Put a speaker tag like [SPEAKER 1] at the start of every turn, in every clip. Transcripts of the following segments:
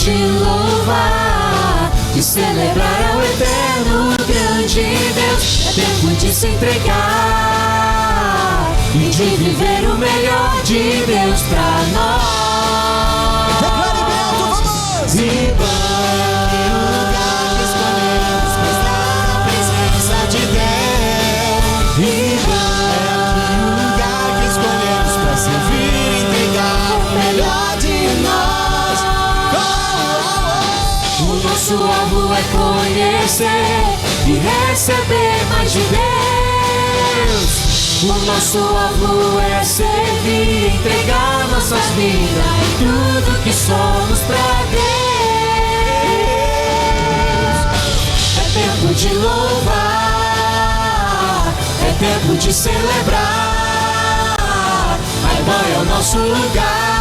[SPEAKER 1] de louvar, de celebrar ao eterno grande Deus. É tempo de se entregar e de viver o melhor de Deus pra nós.
[SPEAKER 2] Declare bem alto, vamos!
[SPEAKER 1] Nosso alvo é conhecer e receber mais de Deus. O nosso alvo é servir, entregar nossas vidas e tudo que somos pra Deus. É tempo de louvar, é tempo de celebrar. A Iban é o nosso lugar.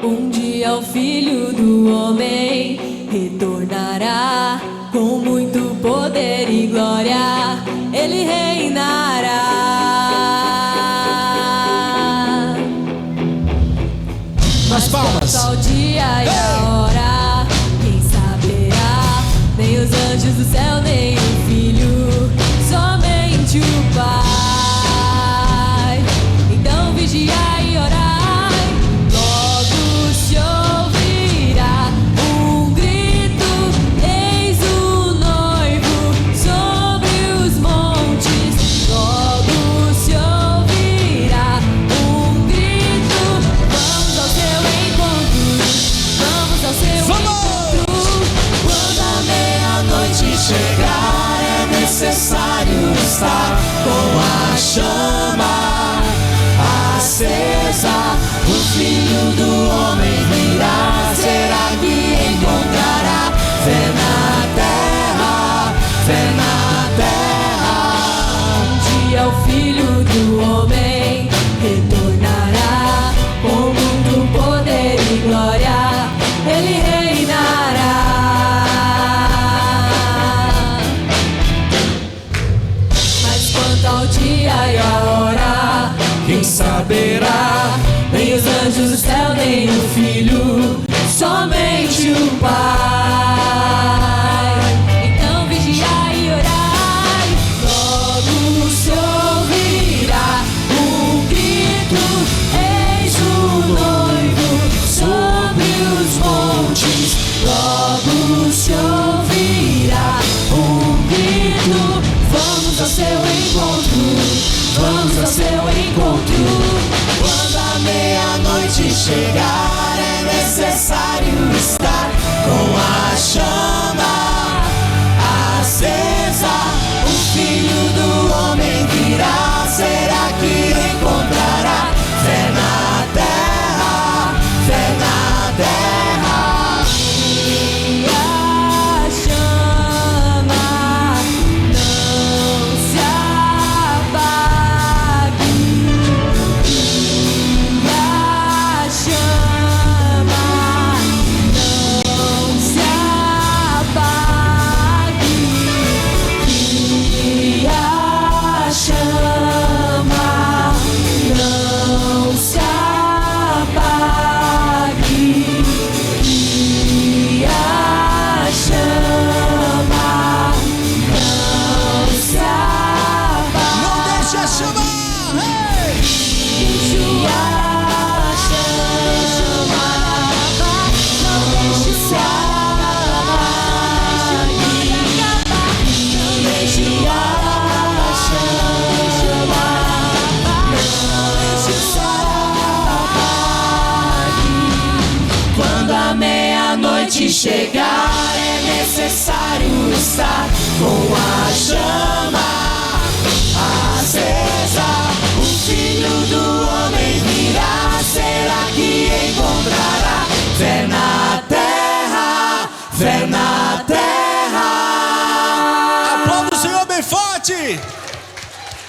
[SPEAKER 3] Um dia o Filho do Homem retornará com muito poder e glória, ele reinará.
[SPEAKER 2] Nas palmas.
[SPEAKER 3] Só o dia e a hora, quem saberá? Nem os anjos do céu, nem o Filho, somente o Pai. Então vigiai e orai.
[SPEAKER 1] Chegar é necessário estar com a chama acesa. O Filho do Homem virá, será que encontrará fé na terra, fé na terra.
[SPEAKER 3] Um dia o Filho do Homem retornará com muito poder e glória, ele reinará. Ao dia e a hora,
[SPEAKER 1] quem saberá?
[SPEAKER 3] Nem os anjos do céu, nem o Filho, somente o Pai. Então vigiai e orai, logo se ouvirá um grito, eis o noivo sobre os montes. Logo se ouvirá um grito, vamos ao seu encontro, vamos ao seu encontro.
[SPEAKER 1] Quando a meia-noite chegar, é necessário estar com a chama acesa. O Filho do Homem virá, será que encontrará fé na terra, fé na terra?
[SPEAKER 3] E a chama não se apague. E a chama não se apague. E a chama não se apague. E a chama não se apague.
[SPEAKER 2] Não deixe a chama! Hey!
[SPEAKER 3] E a chama não deixe se apague. Não deixe a chama não deixe se apague.
[SPEAKER 1] Quando a meia-noite chegar, é necessário estar com a chama acesa. O Filho do Homem virá, será que encontrará fé na terra, fé na terra?
[SPEAKER 2] Aplauda o Senhor bem forte!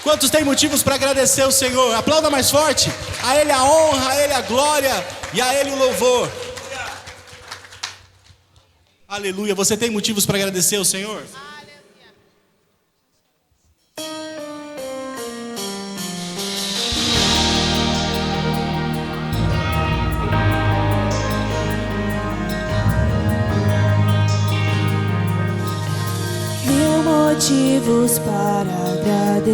[SPEAKER 2] Quantos têm motivos para agradecer o Senhor? Aplauda mais forte. A Ele a honra, a Ele a glória e a Ele o louvor. Aleluia. Você tem motivos para agradecer o Senhor?
[SPEAKER 3] Motivos para agradecer,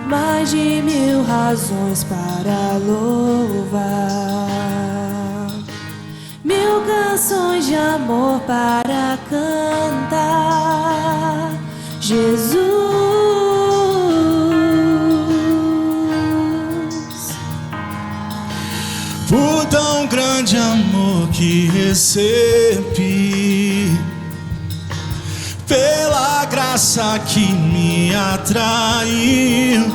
[SPEAKER 3] mais de 1000 razões para louvar, 1000 canções de amor para cantar. Jesus,
[SPEAKER 2] por tão grande amor que recebi, pela graça que me atraiu,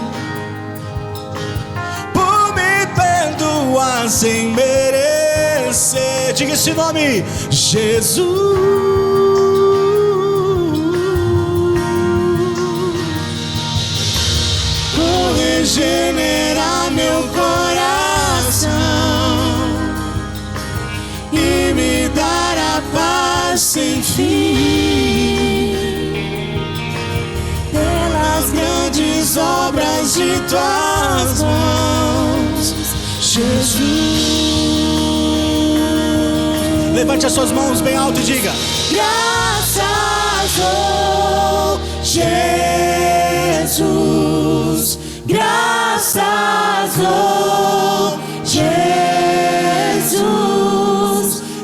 [SPEAKER 2] por me perdoar sem merecer. Diga esse nome, Jesus. Por regenerar meu coração e me dar a paz sem fim, grandes obras de tuas mãos, Jesus. Levante as suas mãos bem alto e diga: graças, oh Jesus, graças, oh Jesus,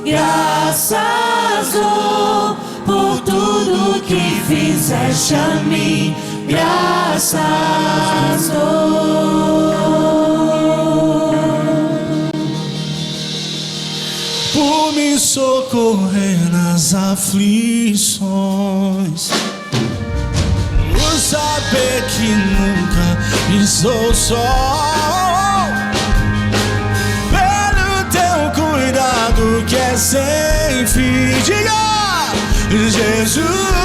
[SPEAKER 2] graças, oh, por tudo que fizeste a mim. Graças dou por me socorrer nas aflições, por saber que nunca estou só, pelo teu cuidado que é sem fim. Diga, Jesus.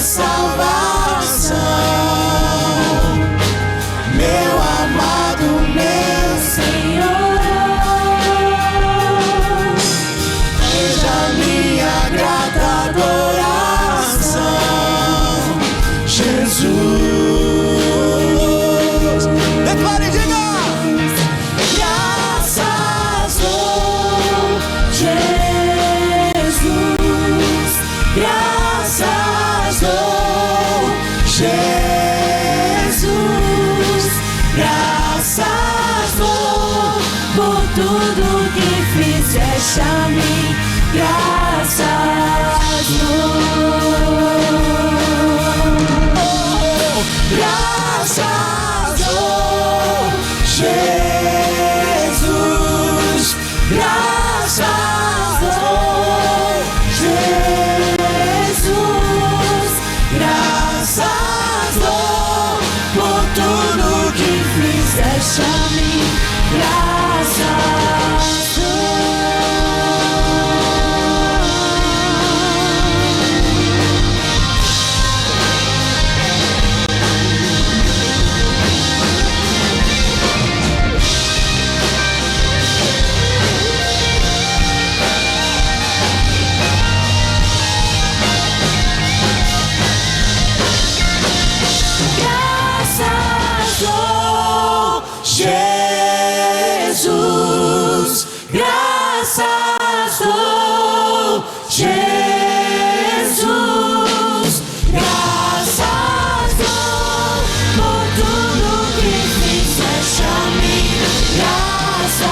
[SPEAKER 2] Salvação, meu amado, meu Senhor, seja minha grata adoração, Jesus. Declare e diga: graças, oh Jesus, graças, Jesus, graças dou por tudo que fizeste a mim. Graças dou, graças dou, Jesus, graças dou, Jesus, graças por tudo que fizeste a mim. Graças Jesus, graças dou, Jesus, graças dou por tudo que fizeste a mim. Graças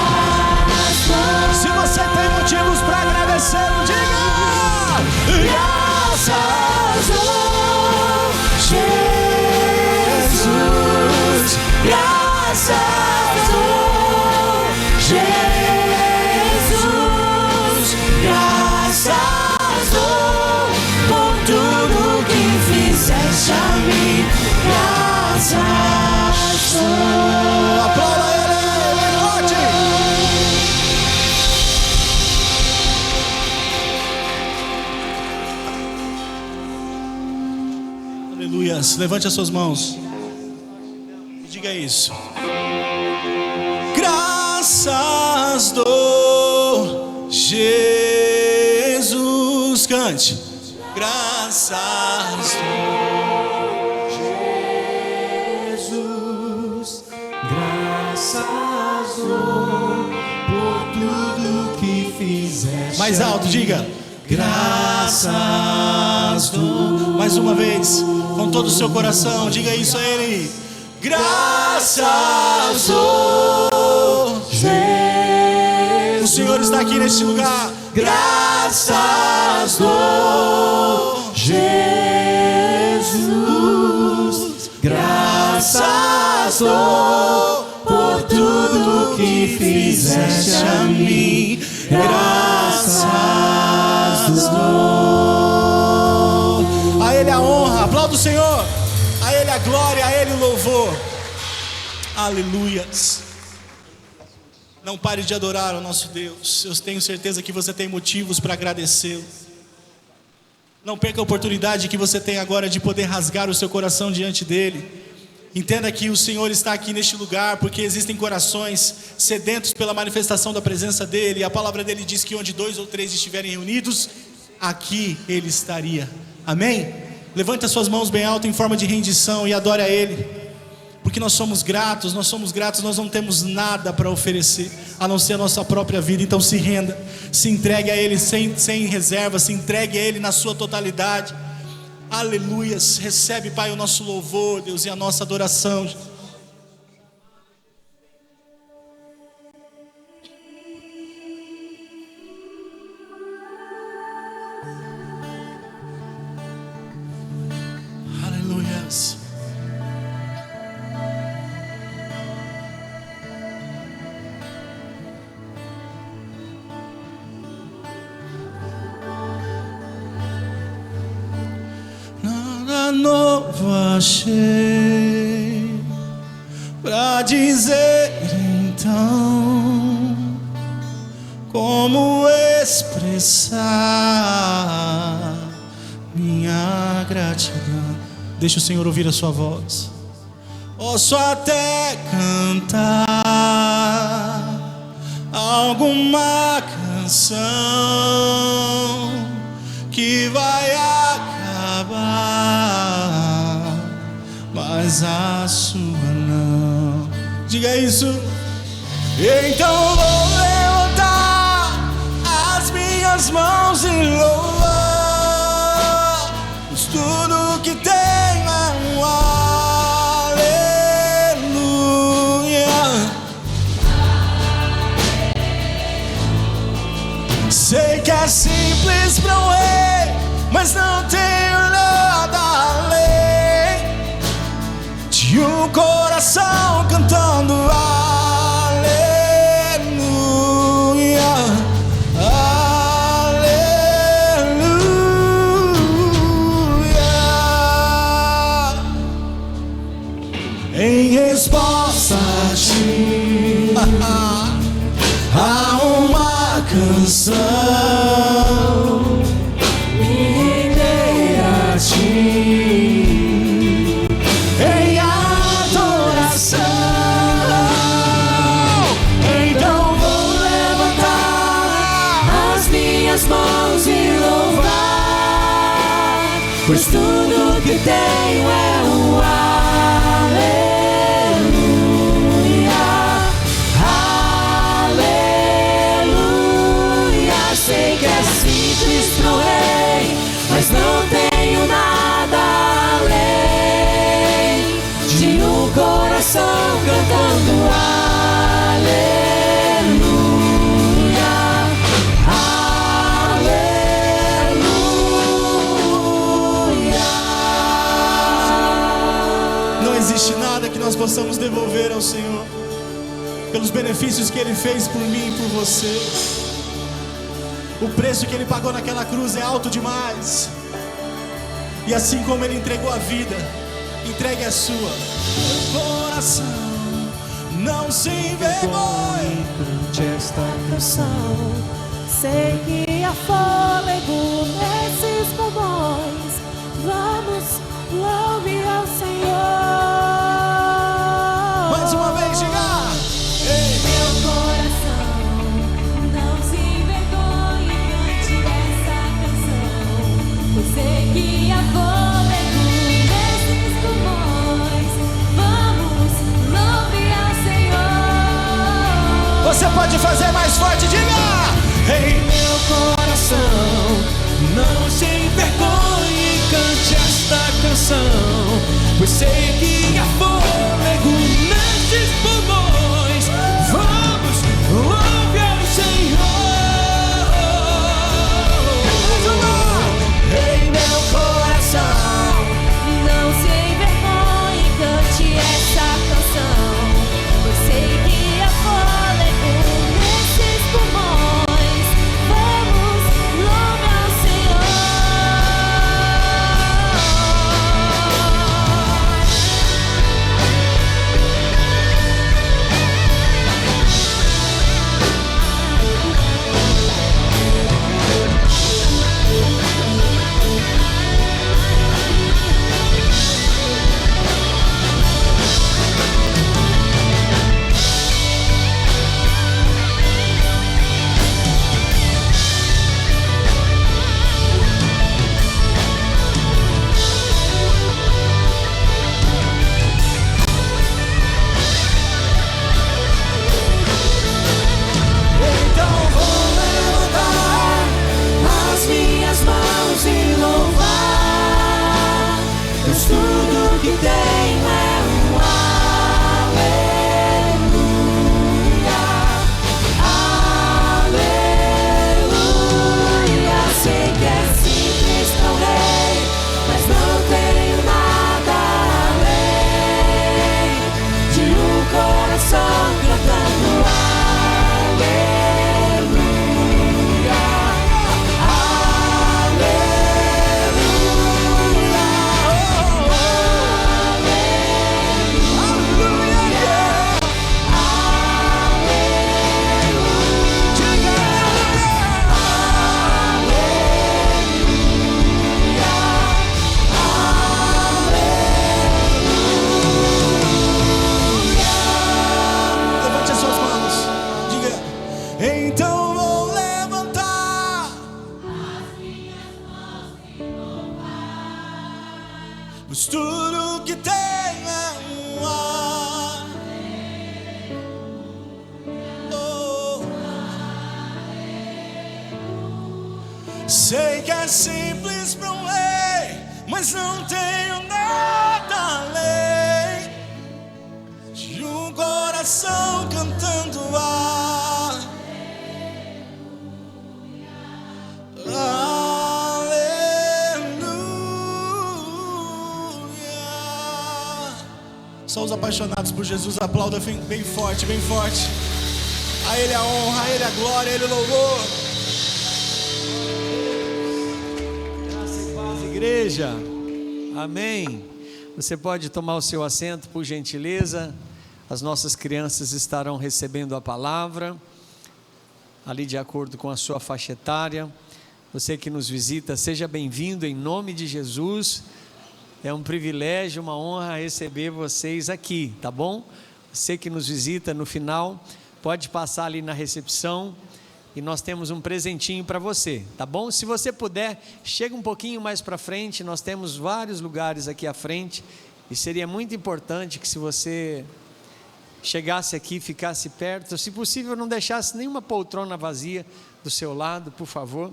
[SPEAKER 2] dou. Se você tem motivos para agradecer, diga: graças dou, Jesus, graças dou. Jesus, graças dou por tudo que fizeste a mim. Graças dou. Aplauda ele, forte. Aleluias. Levante as suas mãos e diga isso. Graças dou, Jesus. Cante. Graças dou, Jesus. Graças dou por tudo que fizeste. Mais alto, diga. Graças dou. Mais uma vez, com todo o seu coração, diga isso a Ele. Graças dou, Jesus. O Senhor está aqui neste lugar. Graças dou, Jesus. Graças dou por tudo que fizeste a mim. Graças dou. A Ele a honra. Aplauda o Senhor. A Ele a glória, a Ele o louvor. Aleluias. Não pare de adorar o nosso Deus. Eu tenho certeza que você tem motivos para agradecê-lo. Não perca a oportunidade que você tem agora de poder rasgar o seu coração diante dEle. Entenda que o Senhor está aqui neste lugar porque existem corações sedentos pela manifestação da presença dEle. E a palavra dEle diz que onde 2 ou 3 estiverem reunidos, aqui Ele estaria. Amém? Levante as suas mãos bem alto em forma de rendição e adore a Ele. Porque nós somos gratos, nós não temos nada para oferecer, a não ser a nossa própria vida. Então se renda, se entregue a Ele sem reserva, se entregue a Ele na sua totalidade. Aleluias, recebe, Pai, o nosso louvor, Deus, e a nossa adoração. Aleluias. Novo achei pra dizer então como expressar minha gratidão. Deixa o Senhor ouvir a sua voz. Posso até cantar alguma canção que vai acabar, mas a sua não. Diga isso. Então vou levantar as minhas mãos e louvar, pois tudo que tenho é um aleluia. Sei que é simples para um rei, mas não tenho nada além de um coração cantando aleluia, aleluia. Em resposta a ti, há uma canção em adoração. Então vou levantar as minhas mãos e louvar, pois tudo que tenho é um aleluia, aleluia. Sei que é simples pro rei, mas não tenho nada além de um coração cantando aleluia, aleluia. Não existe nada que nós possamos devolver ao Senhor pelos benefícios que Ele fez por mim e por você. O preço que Ele pagou naquela cruz é alto demais. E assim como Ele entregou a vida, entregue a sua. O coração não se envergonhe,
[SPEAKER 1] cante esta
[SPEAKER 3] canção. Sei que há fôlego nesses pulmões. Vamos louvar.
[SPEAKER 1] coração, não se envergonhe, cante esta canção, pois sei que há fôlego nesses pulmões. Vamos, louve ao Senhor. Em meu coração,
[SPEAKER 3] Não se envergonhe, cante essa canção, pois sei que há fôlego nesses pulmões. Vamos, louve ao Senhor.
[SPEAKER 1] então vou levantar as minhas mãos e louvar, pois tudo que tenho é um aleluia, aleluia. Sei que é simples para o rei, mas não tenho nada além de um coração cantando aleluia, levante as suas mãos, diga: então vou levantar as minhas mãos e louvar, pois tudo que tem é um sei que é simples para um rei, mas não tenho nada além de um coração cantando aleluia.
[SPEAKER 2] Só os apaixonados por Jesus aplaudam bem forte, bem forte. A Ele a honra, a Ele a glória, a Ele o louvor.
[SPEAKER 4] Graça e paz, igreja. Amém. Você pode tomar o seu assento, por gentileza. As nossas crianças estarão recebendo a palavra, ali de acordo com a sua faixa etária. Você que nos visita, seja bem-vindo em nome de Jesus. É um privilégio, uma honra receber vocês aqui, tá bom? Você que nos visita, no final, pode passar ali na recepção e nós temos um presentinho para você, tá bom? Se você puder, chega um pouquinho mais para frente, nós temos vários lugares aqui à frente e seria muito importante que, se você chegasse aqui, ficasse perto, se possível não deixasse nenhuma poltrona vazia do seu lado, por favor.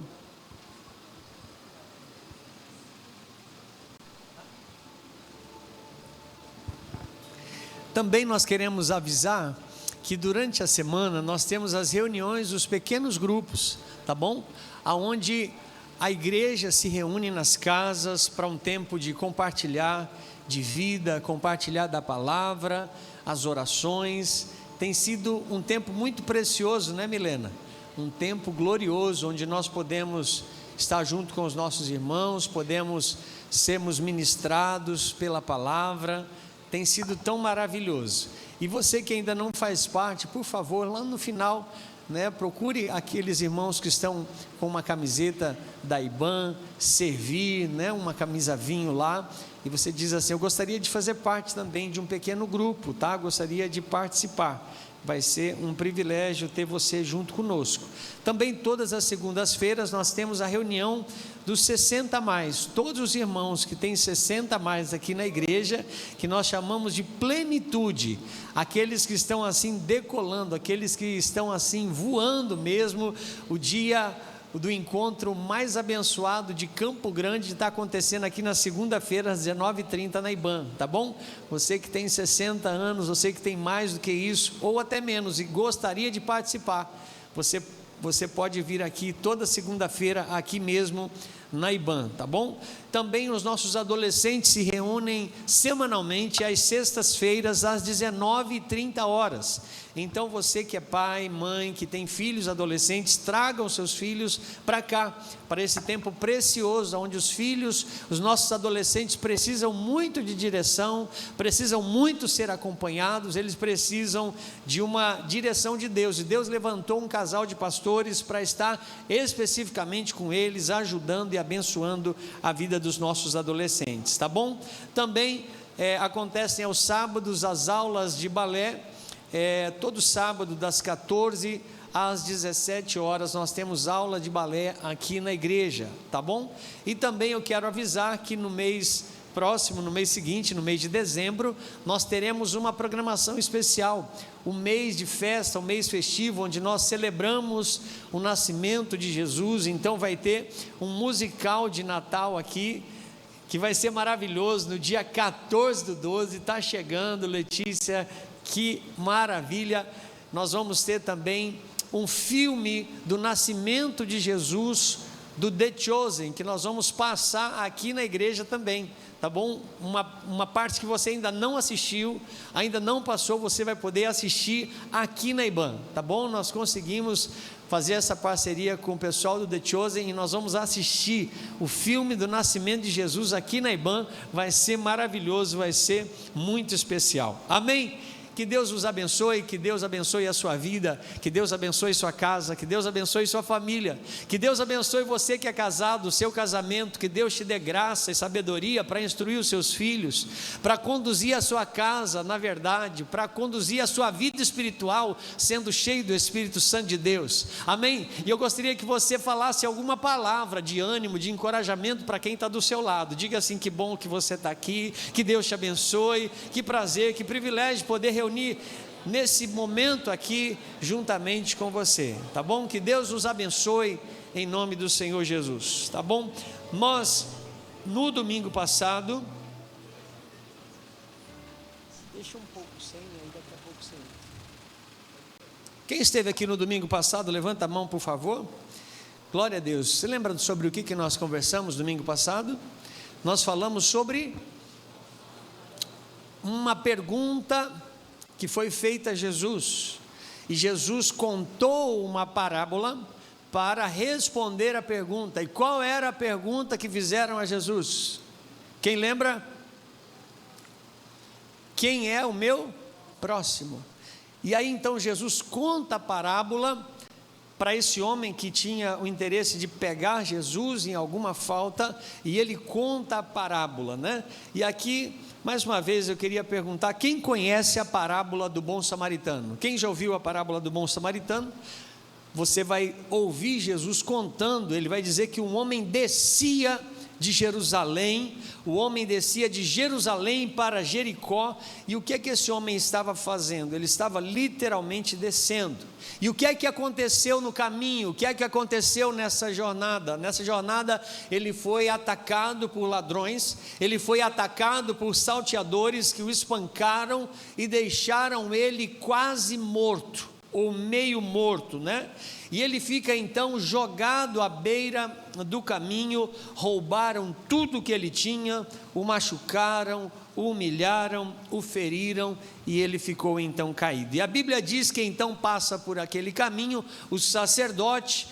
[SPEAKER 4] Também nós queremos avisar que durante a semana nós temos as reuniões dos pequenos grupos, tá bom? Aonde a igreja se reúne nas casas para um tempo de compartilhar de vida, compartilhar da palavra, as orações. Tem sido um tempo muito precioso, né, Milena? Um tempo glorioso, onde nós podemos estar junto com os nossos irmãos, podemos sermos ministrados pela palavra. Tem sido tão maravilhoso. E você que ainda não faz parte, por favor, lá no final, né, procure aqueles irmãos que estão com uma camiseta da IBAN, servir, né, uma camisa vinho lá, e você diz assim: eu gostaria de fazer parte também de um pequeno grupo, tá? Gostaria de participar. Vai ser um privilégio ter você junto conosco. Também todas as segundas-feiras nós temos a reunião dos 60 a mais. Todos os irmãos que têm 60 a mais aqui na igreja, que nós chamamos de plenitude, aqueles que estão assim decolando, aqueles que estão assim voando mesmo, o dia do encontro mais abençoado de Campo Grande, está acontecendo aqui na segunda-feira às 19h30 na IBAN, tá bom? Você que tem 60 anos, você que tem mais do que isso, ou até menos, e gostaria de participar, você pode vir aqui toda segunda-feira, aqui mesmo na IBAN, tá bom? Também os nossos adolescentes se reúnem semanalmente às sextas-feiras às 19h30. Então você que é pai, mãe, que tem filhos adolescentes, tragam seus filhos para cá, para esse tempo precioso, onde os nossos adolescentes precisam muito de direção, precisam muito ser acompanhados, eles precisam de uma direção de Deus, e Deus levantou um casal de pastores para estar especificamente com eles, ajudando e abençoando a vida dos nossos adolescentes, tá bom? Também acontecem aos sábados as aulas de balé, todo sábado das 14 às 17 horas nós temos aula de balé aqui na igreja, tá bom? E também eu quero avisar que no mês próximo, no mês seguinte, no mês de dezembro, nós teremos uma programação especial, o mês de festa, o mês festivo, onde nós celebramos o nascimento de Jesus. Então vai ter um musical de Natal aqui, que vai ser maravilhoso, no dia 14/12, está chegando, Letícia, que maravilha. Nós vamos ter também um filme do nascimento de Jesus, do The Chosen, que nós vamos passar aqui na igreja também, tá bom? Uma parte que você ainda não assistiu, ainda não passou, você vai poder assistir aqui na IBAN, tá bom? Nós conseguimos fazer essa parceria com o pessoal do The Chosen, e nós vamos assistir o filme do nascimento de Jesus aqui na IBAN. Vai ser maravilhoso, vai ser muito especial, amém? Que Deus os abençoe, que Deus abençoe a sua vida, que Deus abençoe sua casa, que Deus abençoe sua família, que Deus abençoe você que é casado, o seu casamento, que Deus te dê graça e sabedoria para instruir os seus filhos, para conduzir a sua casa na verdade, para conduzir a sua vida espiritual, sendo cheio do Espírito Santo de Deus, amém? E eu gostaria que você falasse alguma palavra de ânimo, de encorajamento para quem está do seu lado. Diga assim: que bom que você está aqui, que Deus te abençoe, que prazer, que privilégio poder reunir nesse momento aqui juntamente com você, tá bom? Que Deus nos abençoe em nome do Senhor Jesus, tá bom? Nós no domingo passado, deixa um pouco sem, aí daqui a pouco sem. Quem esteve aqui no domingo passado, levanta a mão por favor. Glória a Deus. Você lembra sobre o que nós conversamos domingo passado? Nós falamos sobre uma pergunta que foi feita a Jesus, e Jesus contou uma parábola para responder a pergunta. E qual era a pergunta que fizeram a Jesus? Quem lembra? Quem é o meu próximo? E aí então Jesus conta a parábola para esse homem que tinha o interesse de pegar Jesus em alguma falta, e ele conta a parábola, né? E aqui, mais uma vez, eu queria perguntar: quem conhece a parábola do bom samaritano? Quem já ouviu a parábola do bom samaritano? Você vai ouvir Jesus contando, ele vai dizer que um homem descia de Jerusalém, o homem descia de Jerusalém para Jericó, e o que é que esse homem estava fazendo? Ele estava literalmente descendo. E o que é que aconteceu no caminho? O que é que aconteceu nessa jornada? Nessa jornada ele foi atacado por ladrões, ele foi atacado por salteadores que o espancaram e deixaram ele quase morto, ou meio morto, né? E ele fica então jogado à beira do caminho. Roubaram tudo que ele tinha, o machucaram, o humilharam, o feriram, e ele ficou então caído. E a Bíblia diz que então passa por aquele caminho o sacerdote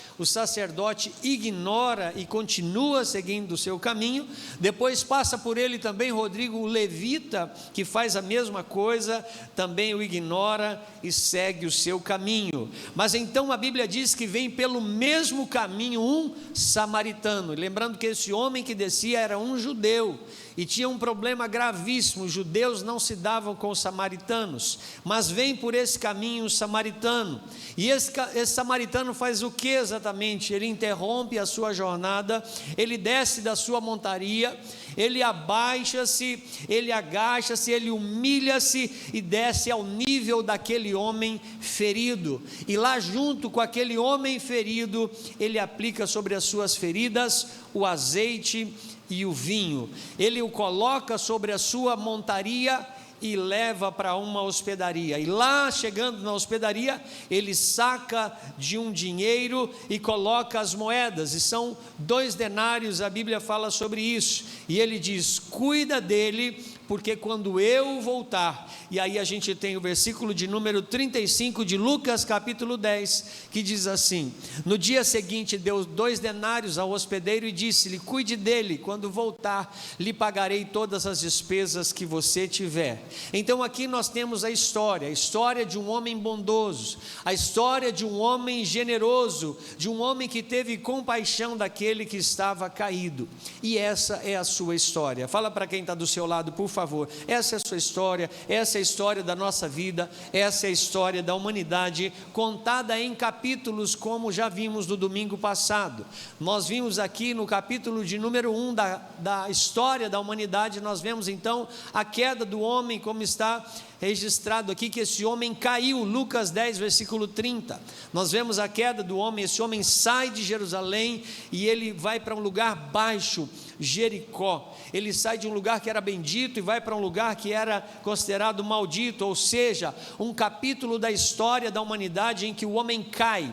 [SPEAKER 4] ignora e continua seguindo o seu caminho. Depois passa por ele também Rodrigo, o levita, que faz a mesma coisa, também o ignora e segue o seu caminho. Mas então a Bíblia diz que vem pelo mesmo caminho um samaritano, lembrando que esse homem que descia era um judeu, e tinha um problema gravíssimo: os judeus não se davam com os samaritanos, mas vem por esse caminho um samaritano, e esse samaritano faz o que exatamente? Ele interrompe a sua jornada, ele desce da sua montaria, ele abaixa-se, ele agacha-se, ele humilha-se e desce ao nível daquele homem ferido, e lá junto com aquele aquele homem ferido, ele aplica sobre as suas feridas o azeite e o vinho. Ele o coloca sobre a sua montaria e leva para uma hospedaria. E lá, chegando na hospedaria, ele saca de um dinheiro e coloca as moedas, e são 2 denários, a Bíblia fala sobre isso. E ele diz: cuida dele, porque quando eu voltar. E aí a gente tem o versículo de número 35 de Lucas capítulo 10, que diz assim: no dia seguinte deu 2 denários ao hospedeiro e disse-lhe: cuide dele, quando voltar lhe pagarei todas as despesas que você tiver. Então aqui nós temos a história de um homem bondoso, a história de um homem generoso, de um homem que teve compaixão daquele que estava caído. E essa é a sua história. Fala para quem está do seu lado, por favor: essa é a sua história, essa é a história da nossa vida, essa é a história da humanidade, contada em capítulos, como já vimos no domingo passado. Nós vimos aqui no capítulo de número 1 da história da humanidade, nós vemos então a queda do homem, como está registrado aqui, que esse homem caiu, Lucas 10, versículo 30, nós vemos a queda do homem. Esse homem sai de Jerusalém e ele vai para um lugar baixo, Jericó. Ele sai de um lugar que era bendito e vai para um lugar que era considerado maldito, ou seja, um capítulo da história da humanidade em que o homem cai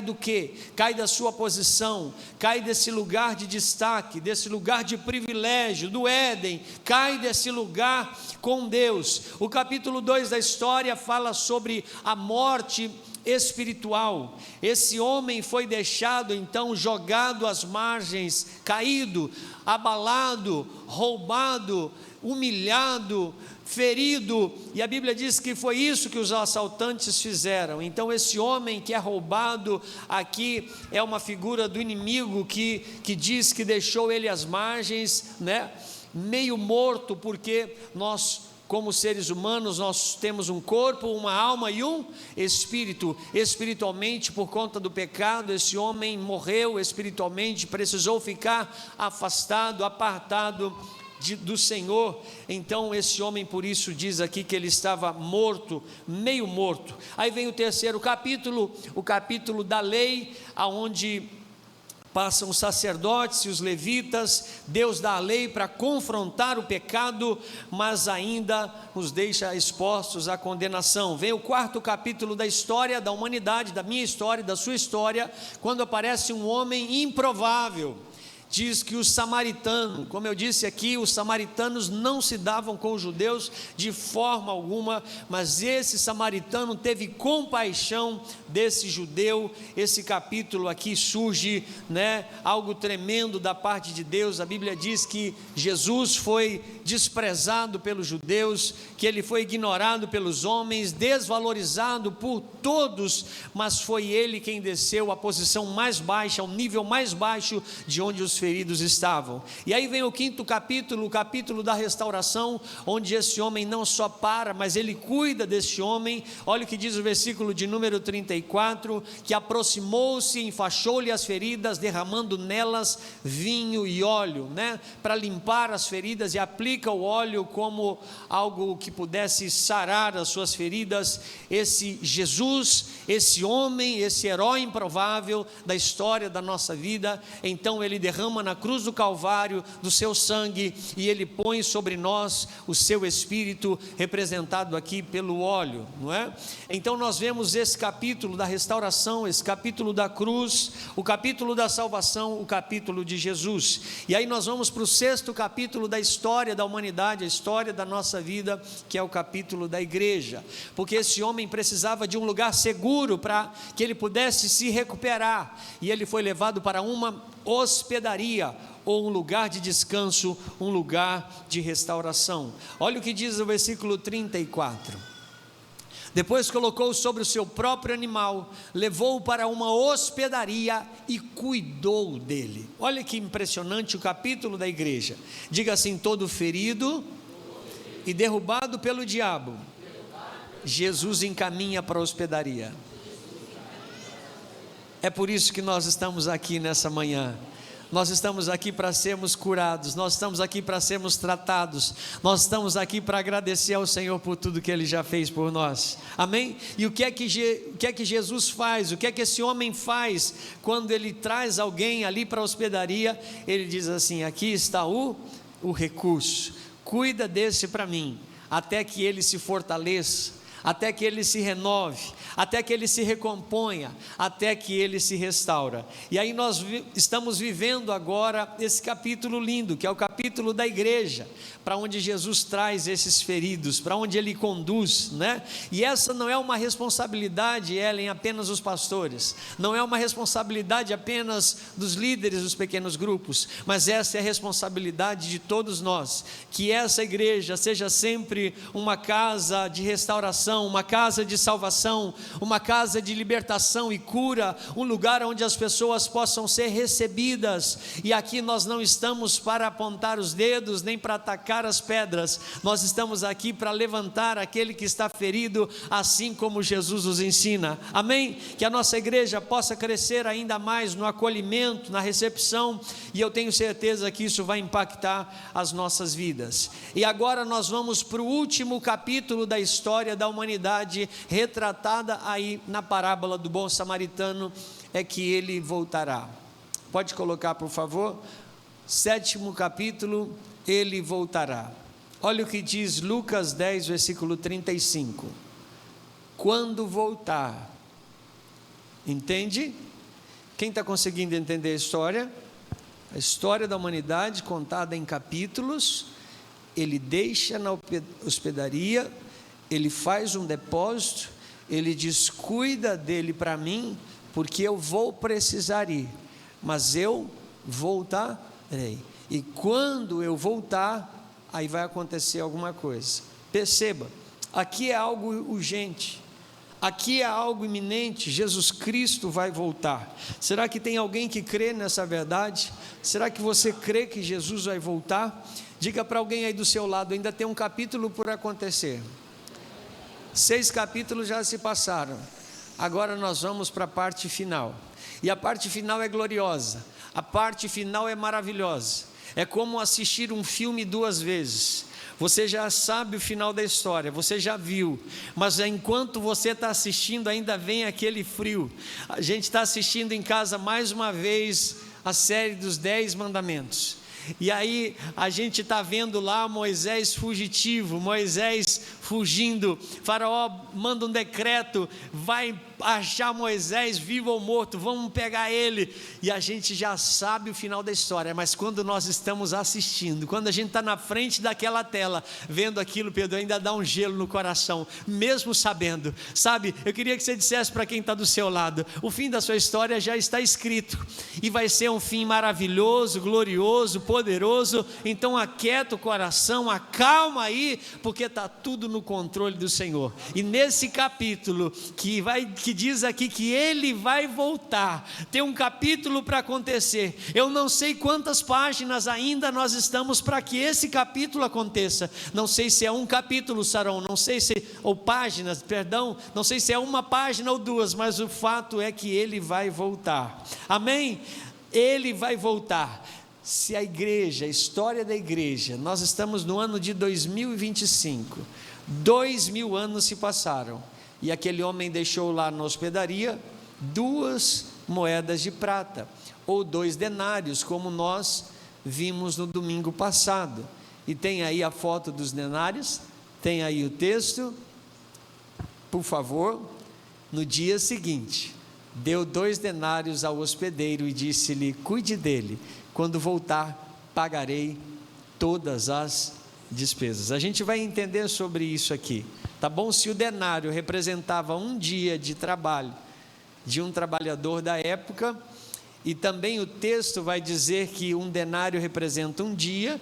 [SPEAKER 4] do quê? Cai da sua posição, cai desse lugar de destaque, desse lugar de privilégio, do Éden, cai desse lugar com Deus. O capítulo 2 da história fala sobre a morte espiritual. Esse homem foi deixado então jogado às margens, caído, abalado, roubado, humilhado, ferido, e a Bíblia diz que foi isso que os assaltantes fizeram. Então esse homem que é roubado aqui é uma figura do inimigo que diz que deixou ele às margens, né? Meio morto, porque nós, como seres humanos, nós temos um corpo, uma alma e um espírito. Espiritualmente, por conta do pecado, esse homem morreu espiritualmente, precisou ficar afastado, apartado do Senhor. Então esse homem, por isso diz aqui que ele estava morto, meio morto. Aí vem o terceiro capítulo, o capítulo da lei, aonde passam os sacerdotes e os levitas. Deus dá a lei para confrontar o pecado, mas ainda nos deixa expostos à condenação. Vem o 4º capítulo da história da humanidade, da minha história, da sua história, quando aparece um homem improvável. Diz que os samaritanos, como eu disse aqui, os samaritanos não se davam com os judeus de forma alguma, mas esse samaritano teve compaixão desse judeu. Esse capítulo aqui surge, né, algo tremendo da parte de Deus. A Bíblia diz que Jesus foi desprezado pelos judeus, que ele foi ignorado pelos homens, desvalorizado por todos, mas foi ele quem desceu à posição mais baixa, ao nível mais baixo de onde os feridos estavam. E aí vem o 5º capítulo, o capítulo da restauração, onde esse homem não só para, mas ele cuida desse homem. Olha o que diz o versículo de número 34, que aproximou-se, enfaixou-lhe as feridas, derramando nelas vinho e óleo, né, para limpar as feridas, e aplica o óleo como algo que pudesse sarar as suas feridas. Esse Jesus, esse homem, esse herói improvável da história da nossa vida, então ele derrama na cruz do Calvário do seu sangue, e ele põe sobre nós o seu Espírito, representado aqui pelo óleo, não é? Então nós vemos esse capítulo da restauração, esse capítulo da cruz, o capítulo da salvação, o capítulo de Jesus. E aí nós vamos para o 6º capítulo da história da humanidade, a história da nossa vida, que é o capítulo da igreja, porque esse homem precisava de um lugar seguro para que ele pudesse se recuperar, e ele foi levado para uma hospedaria, ou um lugar de descanso, um lugar de restauração. Olha o que diz o versículo 34. Depois colocou sobre o seu próprio animal, levou-o para uma hospedaria e cuidou dele. Olha que impressionante o capítulo da igreja. Diga assim: todo ferido e derrubado pelo diabo, Jesus encaminha para a hospedaria. É por isso que nós estamos aqui nessa manhã. Nós estamos aqui para sermos curados, nós estamos aqui para sermos tratados, nós estamos aqui para agradecer ao Senhor por tudo que Ele já fez por nós, amém? E o que é que Jesus faz, o que é que esse homem faz, quando ele traz alguém ali para a hospedaria? Ele diz assim: aqui está o recurso, cuida desse para mim, até que ele se fortaleça, até que ele se renove, até que ele se recomponha, até que ele se restaura. E aí nós estamos vivendo agora esse capítulo lindo, que é o capítulo da igreja, para onde Jesus traz esses feridos, para onde Ele conduz, né? E essa não é uma responsabilidade, Ellen, apenas dos pastores, não é uma responsabilidade apenas dos líderes dos pequenos grupos, mas essa é a responsabilidade de todos nós, que essa igreja seja sempre uma casa de restauração, uma casa de salvação, uma casa de libertação e cura, um lugar onde as pessoas possam ser recebidas. E aqui nós não estamos para apontar os dedos, nem para atacar as pedras, nós estamos aqui para levantar aquele que está ferido, assim como Jesus nos ensina, amém? Que a nossa igreja possa crescer ainda mais no acolhimento, na recepção, e eu tenho certeza que isso vai impactar as nossas vidas. E agora nós vamos para o último capítulo da história da humanidade, retratada aí na parábola do bom samaritano, é que ele voltará. Pode colocar, por favor? 7º capítulo, ele voltará. Olha o que diz Lucas 10, versículo 35. Quando voltar, entende? Quem está conseguindo entender a história? A história da humanidade contada em capítulos. Ele deixa na hospedaria, ele faz um depósito, ele diz: cuida dele para mim, porque eu vou precisar ir, mas eu voltarei. E quando eu voltar, aí vai acontecer alguma coisa. Perceba, aqui é algo urgente, aqui é algo iminente. Jesus Cristo vai voltar. Será que tem alguém que crê nessa verdade? Será que você crê que Jesus vai voltar? Diga para alguém aí do seu lado: ainda tem um capítulo por acontecer. 6 capítulos já se passaram, agora nós vamos para a parte final, e a parte final é gloriosa, a parte final é maravilhosa. É como assistir um filme 2 vezes. Você já sabe o final da história, você já viu, mas enquanto você está assistindo, ainda vem aquele frio. A gente está assistindo em casa mais uma vez a série dos 10 mandamentos. E aí a gente está vendo lá Moisés fugitivo, Moisés fugindo. Faraó manda um decreto, vai achar Moisés vivo ou morto, vamos pegar ele. E a gente já sabe o final da história, mas quando nós estamos assistindo, quando a gente está na frente daquela tela, vendo aquilo, Pedro, ainda dá um gelo no coração, mesmo sabendo, sabe? Eu queria que você dissesse para quem está do seu lado: o fim da sua história já está escrito, e vai ser um fim maravilhoso, glorioso, poderoso. Então aquieta o coração, acalma aí, porque está tudo no controle do Senhor. E nesse capítulo que diz aqui que ele vai voltar, tem um capítulo para acontecer. Eu não sei quantas páginas ainda nós estamos para que esse capítulo aconteça. Não sei se é um capítulo, Saron, não sei se, ou páginas, perdão, não sei se é uma página ou 2, mas o fato é que ele vai voltar, amém? Ele vai voltar. Se a igreja, a história da igreja, nós estamos no ano de 2025, 2000 anos se passaram, e aquele homem deixou lá na hospedaria 2 moedas de prata, ou 2 denários, como nós vimos no domingo passado. E tem aí a foto dos denários, tem aí o texto, por favor. No dia seguinte, deu 2 denários ao hospedeiro e disse-lhe: cuide dele, quando voltar pagarei todas as despesas. A gente vai entender sobre isso aqui, tá bom? Se o denário representava um dia de trabalho de um trabalhador da época, e também o texto vai dizer que um denário representa um dia,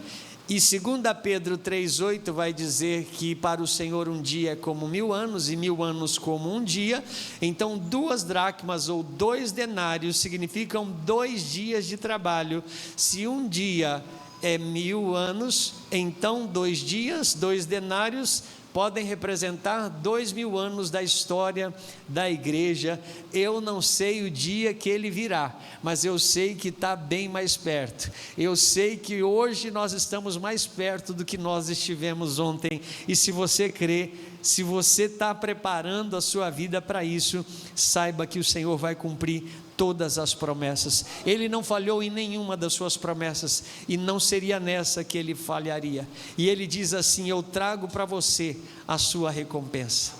[SPEAKER 4] e 2 Pedro 3,8 vai dizer que para o Senhor um dia é como 1000 anos, e 1000 anos como um dia. Então 2 dracmas ou 2 denários significam 2 dias de trabalho. Se um dia é 1000 anos, então 2 dias, 2 denários podem representar 2000 anos da história da igreja. Eu não sei o dia que ele virá, mas eu sei que está bem mais perto. Eu sei que hoje nós estamos mais perto do que nós estivemos ontem. E se você crê, se você está preparando a sua vida para isso, saiba que o Senhor vai cumprir todas as promessas. Ele não falhou em nenhuma das suas promessas, e não seria nessa que ele falharia. E ele diz assim: eu trago para você a sua recompensa.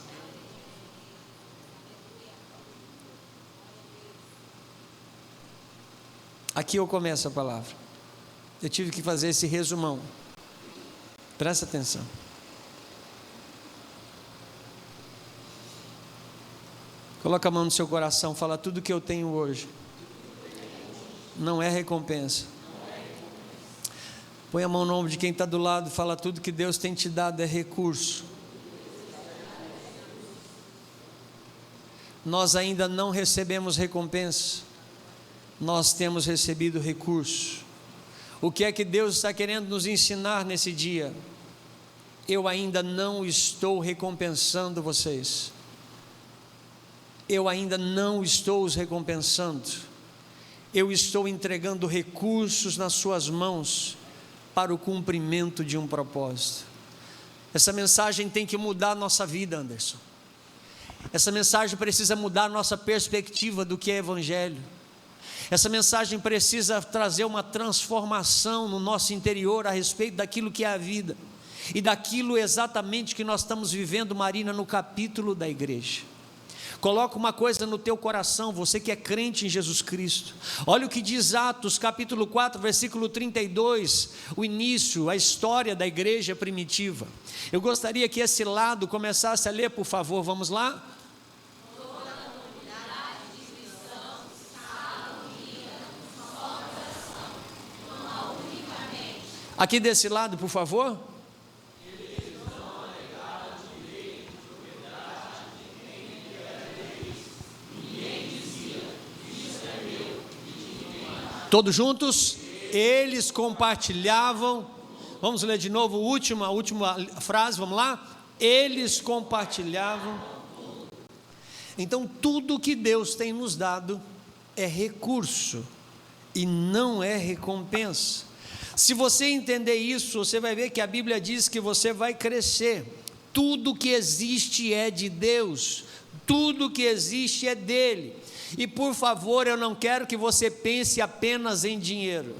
[SPEAKER 4] Aqui eu começo a palavra. Eu tive que fazer esse resumão. Presta atenção. Coloca a mão no seu coração, fala: tudo que eu tenho hoje não é recompensa. Põe a mão no ombro de quem está do lado, fala: tudo que Deus tem te dado é recurso. Nós ainda não recebemos recompensa, nós temos recebido recurso. O que é que Deus está querendo nos ensinar nesse dia? Eu ainda não estou recompensando vocês. Eu ainda não estou os recompensando. Eu estou entregando recursos nas suas mãos para o cumprimento de um propósito. Essa mensagem tem que mudar a nossa vida, Anderson. Essa mensagem precisa mudar a nossa perspectiva do que é evangelho. Essa mensagem precisa trazer uma transformação no nosso interior a respeito daquilo que é a vida e daquilo exatamente que nós estamos vivendo, Marina, no capítulo da igreja. Coloca uma coisa no teu coração, você que é crente em Jesus Cristo. Olha o que diz Atos capítulo 4, versículo 32, o início, a história da igreja primitiva. Eu gostaria que esse lado começasse a ler, por favor, vamos lá? Aqui desse lado, por favor. Todos juntos, eles compartilhavam. Vamos ler de novo a última frase, vamos lá? Eles compartilhavam. Então, tudo que Deus tem nos dado é recurso e não é recompensa. Se você entender isso, você vai ver que a Bíblia diz que você vai crescer. Tudo que existe é de Deus, tudo que existe é dele. E por favor, eu não quero que você pense apenas em dinheiro.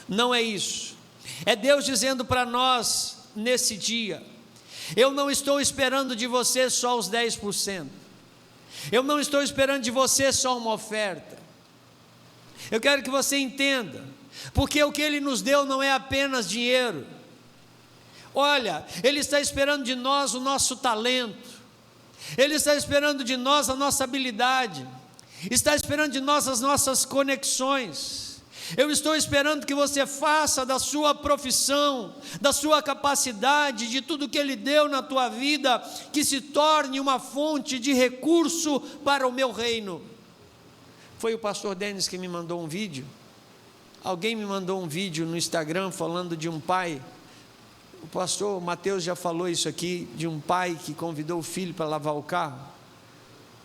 [SPEAKER 4] Não é isso. É Deus dizendo para nós nesse dia: eu não estou esperando de você só os 10%. Eu não estou esperando de você só uma oferta. Eu quero que você entenda, porque o que Ele nos deu não é apenas dinheiro. Olha, Ele está esperando de nós o nosso talento. Ele está esperando de nós a nossa habilidade, está esperando de nós as nossas conexões. Eu estou esperando que você faça da sua profissão, da sua capacidade, de tudo que Ele deu na tua vida, que se torne uma fonte de recurso para o meu reino. Foi o pastor Denis que me mandou um vídeo. Alguém me mandou um vídeo no Instagram falando de um pai. O pastor Mateus já falou isso aqui, de um pai que convidou o filho para lavar o carro.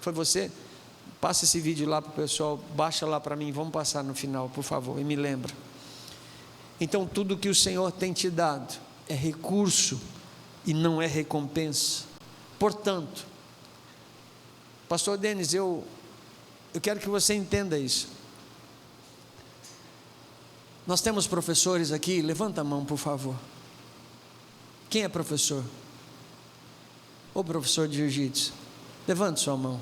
[SPEAKER 4] Foi você? Passa esse vídeo lá para o pessoal, baixa lá para mim, vamos passar no final, por favor, e me lembra. Então, tudo que o Senhor tem te dado é recurso e não é recompensa. Portanto, pastor Denis, eu quero que você entenda isso. Nós temos professores aqui, levanta a mão, por favor. Quem é professor? Ou professor de jiu-jitsu? Levante sua mão.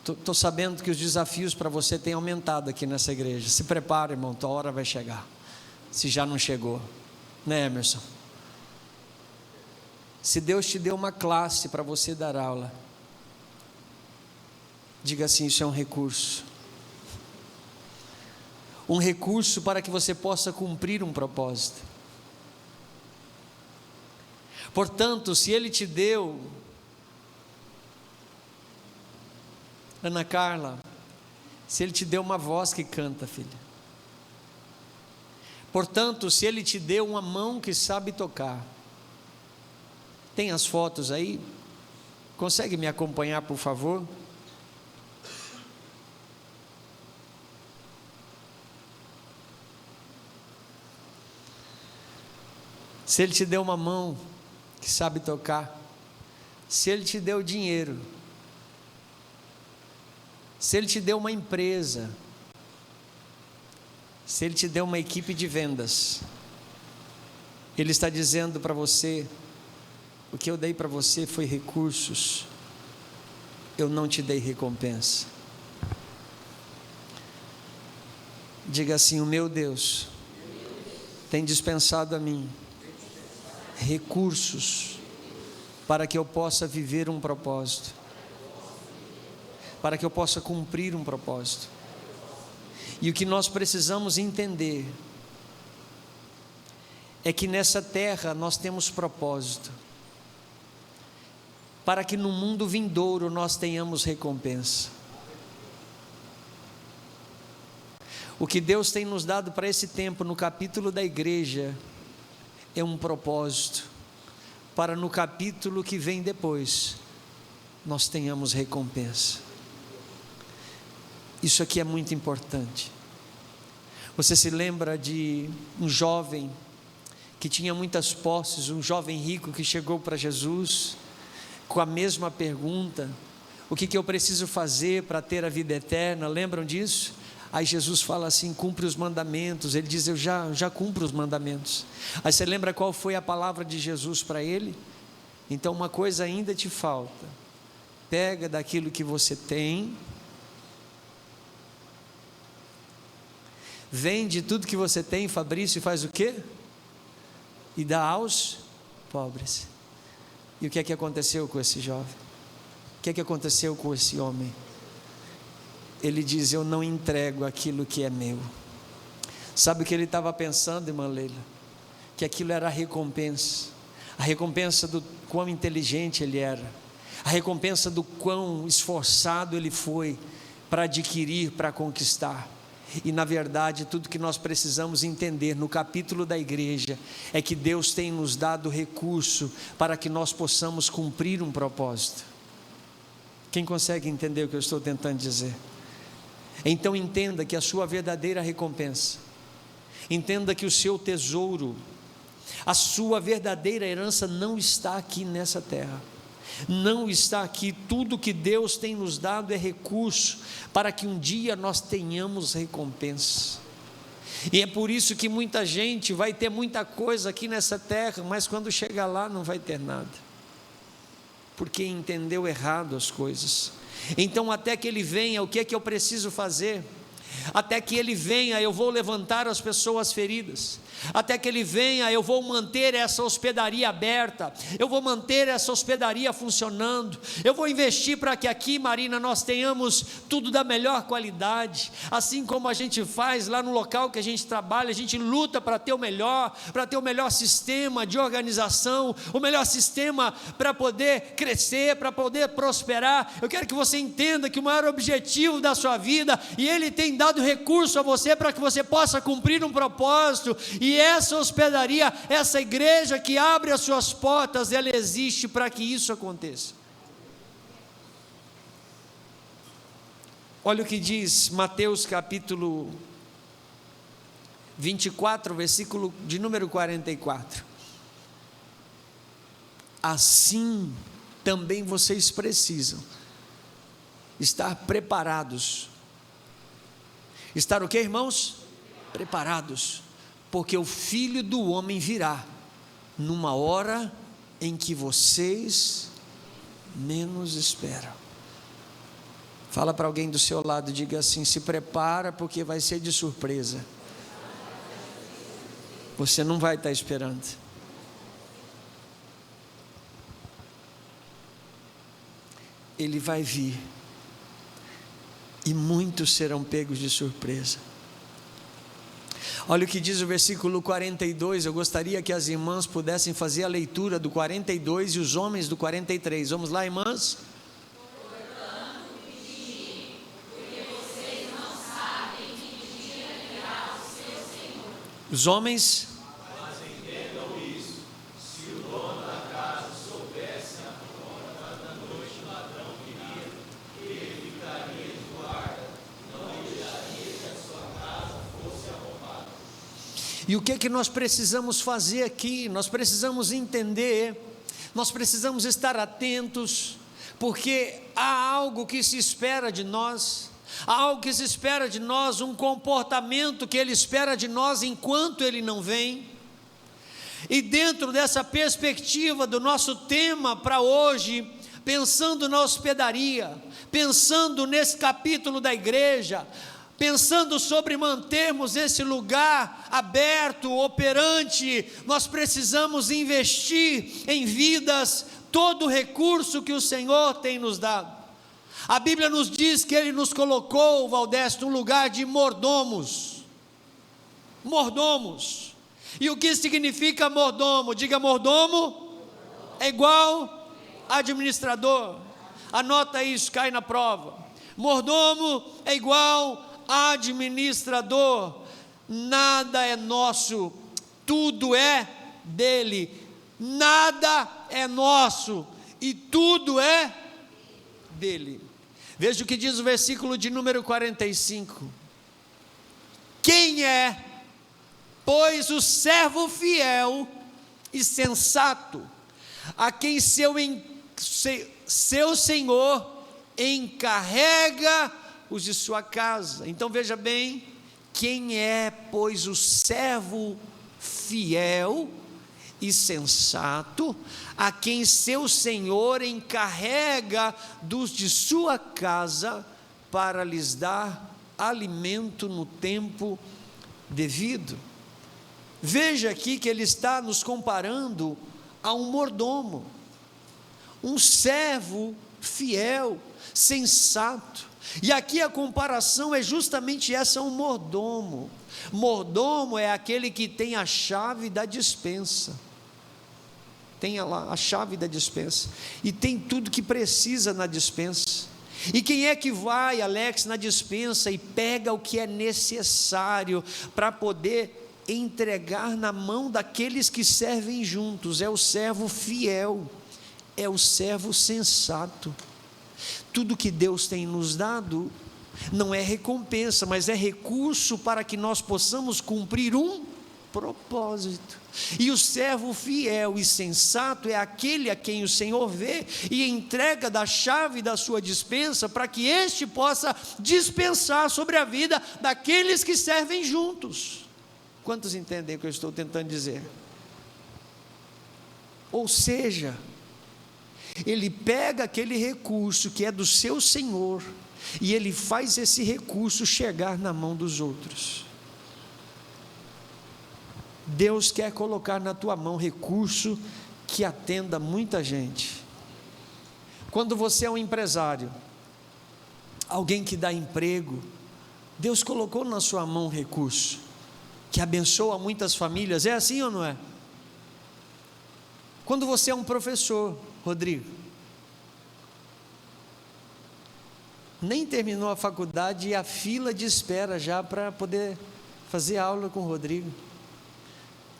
[SPEAKER 4] Estou sabendo que os desafios para você têm aumentado aqui nessa igreja. Se prepare, irmão, tua hora vai chegar. Se já não chegou, né, Emerson? Se Deus te deu uma classe para você dar aula, diga assim: isso é um recurso. Um recurso para que você possa cumprir um propósito. Portanto, se Ele te deu, Ana Carla, se Ele te deu uma voz que canta, filha, Portanto, se Ele te deu uma mão que sabe tocar, tem as fotos aí? Consegue me acompanhar, por favor? Se Ele te deu uma mão que sabe tocar, se Ele te deu dinheiro, se Ele te deu uma empresa, se Ele te deu uma equipe de vendas, Ele está dizendo para você: o que eu dei para você foi recursos, eu não te dei recompensa. Diga assim: o meu Deus tem dispensado a mim recursos para que eu possa viver um propósito, para que eu possa cumprir um propósito. E o que nós precisamos entender é que nessa terra nós temos propósito, para que no mundo vindouro nós tenhamos recompensa. O que Deus tem nos dado para esse tempo, no capítulo da igreja, é um propósito, para no capítulo que vem depois, nós tenhamos recompensa. Isso aqui é muito importante. Você se lembra de um jovem que tinha muitas posses, um jovem rico que chegou para Jesus com a mesma pergunta: o que eu preciso fazer para ter a vida eterna? Lembram disso? Aí Jesus fala assim: cumpre os mandamentos. Ele diz: eu já cumpro os mandamentos. Aí você lembra qual foi a palavra de Jesus para ele? Então uma coisa ainda te falta: pega daquilo que você tem, vende tudo que você tem, Fabrício, e faz o quê? E dá aos pobres. E o que é que aconteceu com esse jovem? O que é que aconteceu com esse homem? Ele diz: eu não entrego aquilo que é meu. Sabe o que ele estava pensando, irmã Leila? Que aquilo era a recompensa do quão inteligente ele era, a recompensa do quão esforçado ele foi para adquirir, para conquistar. E na verdade, tudo que nós precisamos entender no capítulo da igreja é que Deus tem nos dado recurso para que nós possamos cumprir um propósito. Quem consegue entender o que eu estou tentando dizer? Então entenda que a sua verdadeira recompensa, entenda que o seu tesouro, a sua verdadeira herança não está aqui nessa terra, não está aqui. Tudo que Deus tem nos dado é recurso para que um dia nós tenhamos recompensa. E é por isso que muita gente vai ter muita coisa aqui nessa terra, mas quando chegar lá não vai ter nada, porque entendeu errado as coisas. Então até que Ele venha, o que é que eu preciso fazer? Até que Ele venha, eu vou levantar as pessoas feridas. Até que Ele venha, eu vou manter essa hospedaria aberta, eu vou manter essa hospedaria funcionando, eu vou investir para que aqui, Marina, nós tenhamos tudo da melhor qualidade, assim como a gente faz lá no local que a gente trabalha. A gente luta para ter o melhor sistema de organização, o melhor sistema para poder crescer, para poder prosperar. Eu quero que você entenda que o maior objetivo da sua vida, e Ele tem dado recurso a você para que você possa cumprir um propósito. E essa hospedaria, essa igreja que abre as suas portas, ela existe para que isso aconteça. Olha o que diz Mateus capítulo 24, versículo de número 44. Assim também vocês precisam estar preparados. Estar o que, irmãos? Preparados. Porque o Filho do Homem virá numa hora em que vocês menos esperam. Fala para alguém do seu lado, diga assim: se prepara, porque vai ser de surpresa. Você não vai estar esperando. Ele vai vir, e muitos serão pegos de surpresa. Olha o que diz o versículo 42, eu gostaria que as irmãs pudessem fazer a leitura do 42 e os homens do 43, vamos lá, irmãs? Os homens E o que é que nós precisamos fazer aqui? Nós precisamos entender, nós precisamos estar atentos, porque há algo que se espera de nós, há algo que se espera de nós, um comportamento que Ele espera de nós enquanto Ele não vem. E dentro dessa perspectiva do nosso tema para hoje, pensando na hospedaria, pensando nesse capítulo da igreja, pensando sobre mantermos esse lugar aberto, operante, nós precisamos investir em vidas todo o recurso que o Senhor tem nos dado. A Bíblia nos diz que Ele nos colocou, Valdés, num lugar de mordomos. Mordomos. E o que significa mordomo? Diga mordomo. É igual administrador. Anota isso, cai na prova. Mordomo é igual administrador. Nada é nosso, tudo é dele. Nada é nosso e tudo é dele. Veja o que diz o versículo de número 45. Quem é, pois, o servo fiel e sensato, a quem seu senhor encarrega os de sua casa? Então veja bem, quem é, pois, o servo fiel e sensato, a quem seu senhor encarrega dos de sua casa para lhes dar alimento no tempo devido. Veja aqui que ele está nos comparando a um mordomo, um servo fiel, sensato. E aqui a comparação é justamente essa, um mordomo. Mordomo é aquele que tem a chave da despensa. Tem lá a chave da despensa e tem tudo que precisa na despensa. E quem é que vai, Alex, na despensa e pega o que é necessário para poder entregar na mão daqueles que servem juntos? É o servo fiel, é o servo sensato. Tudo que Deus tem nos dado não é recompensa, mas é recurso para que nós possamos cumprir um propósito. E o servo fiel e sensato é aquele a quem o Senhor vê e entrega da chave da sua despensa para que este possa dispensar sobre a vida daqueles que servem juntos. Quantos entendem o que eu estou tentando dizer? Ou seja, ele pega aquele recurso que é do seu Senhor e ele faz esse recurso chegar na mão dos outros. Deus quer colocar na tua mão recurso que atenda muita gente. Quando você é um empresário, alguém que dá emprego, Deus colocou na sua mão recurso que abençoa muitas famílias. É assim ou não é? Quando você é um professor, Rodrigo, nem terminou a faculdade e a fila de espera já para poder fazer aula com o Rodrigo.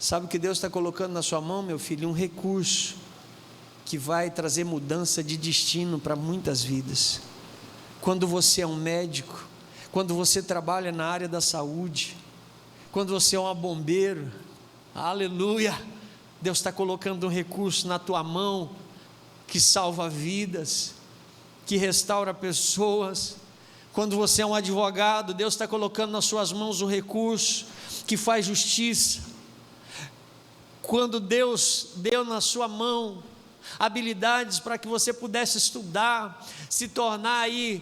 [SPEAKER 4] Sabe o que Deus está colocando na sua mão, meu filho? Um recurso que vai trazer mudança de destino para muitas vidas. Quando você é um médico, quando você trabalha na área da saúde, quando você é um bombeiro, aleluia, Deus está colocando um recurso na tua mão que salva vidas, que restaura pessoas. Quando você é um advogado, Deus está colocando nas suas mãos um recurso que faz justiça. Quando Deus deu na sua mão habilidades para que você pudesse estudar, se tornar aí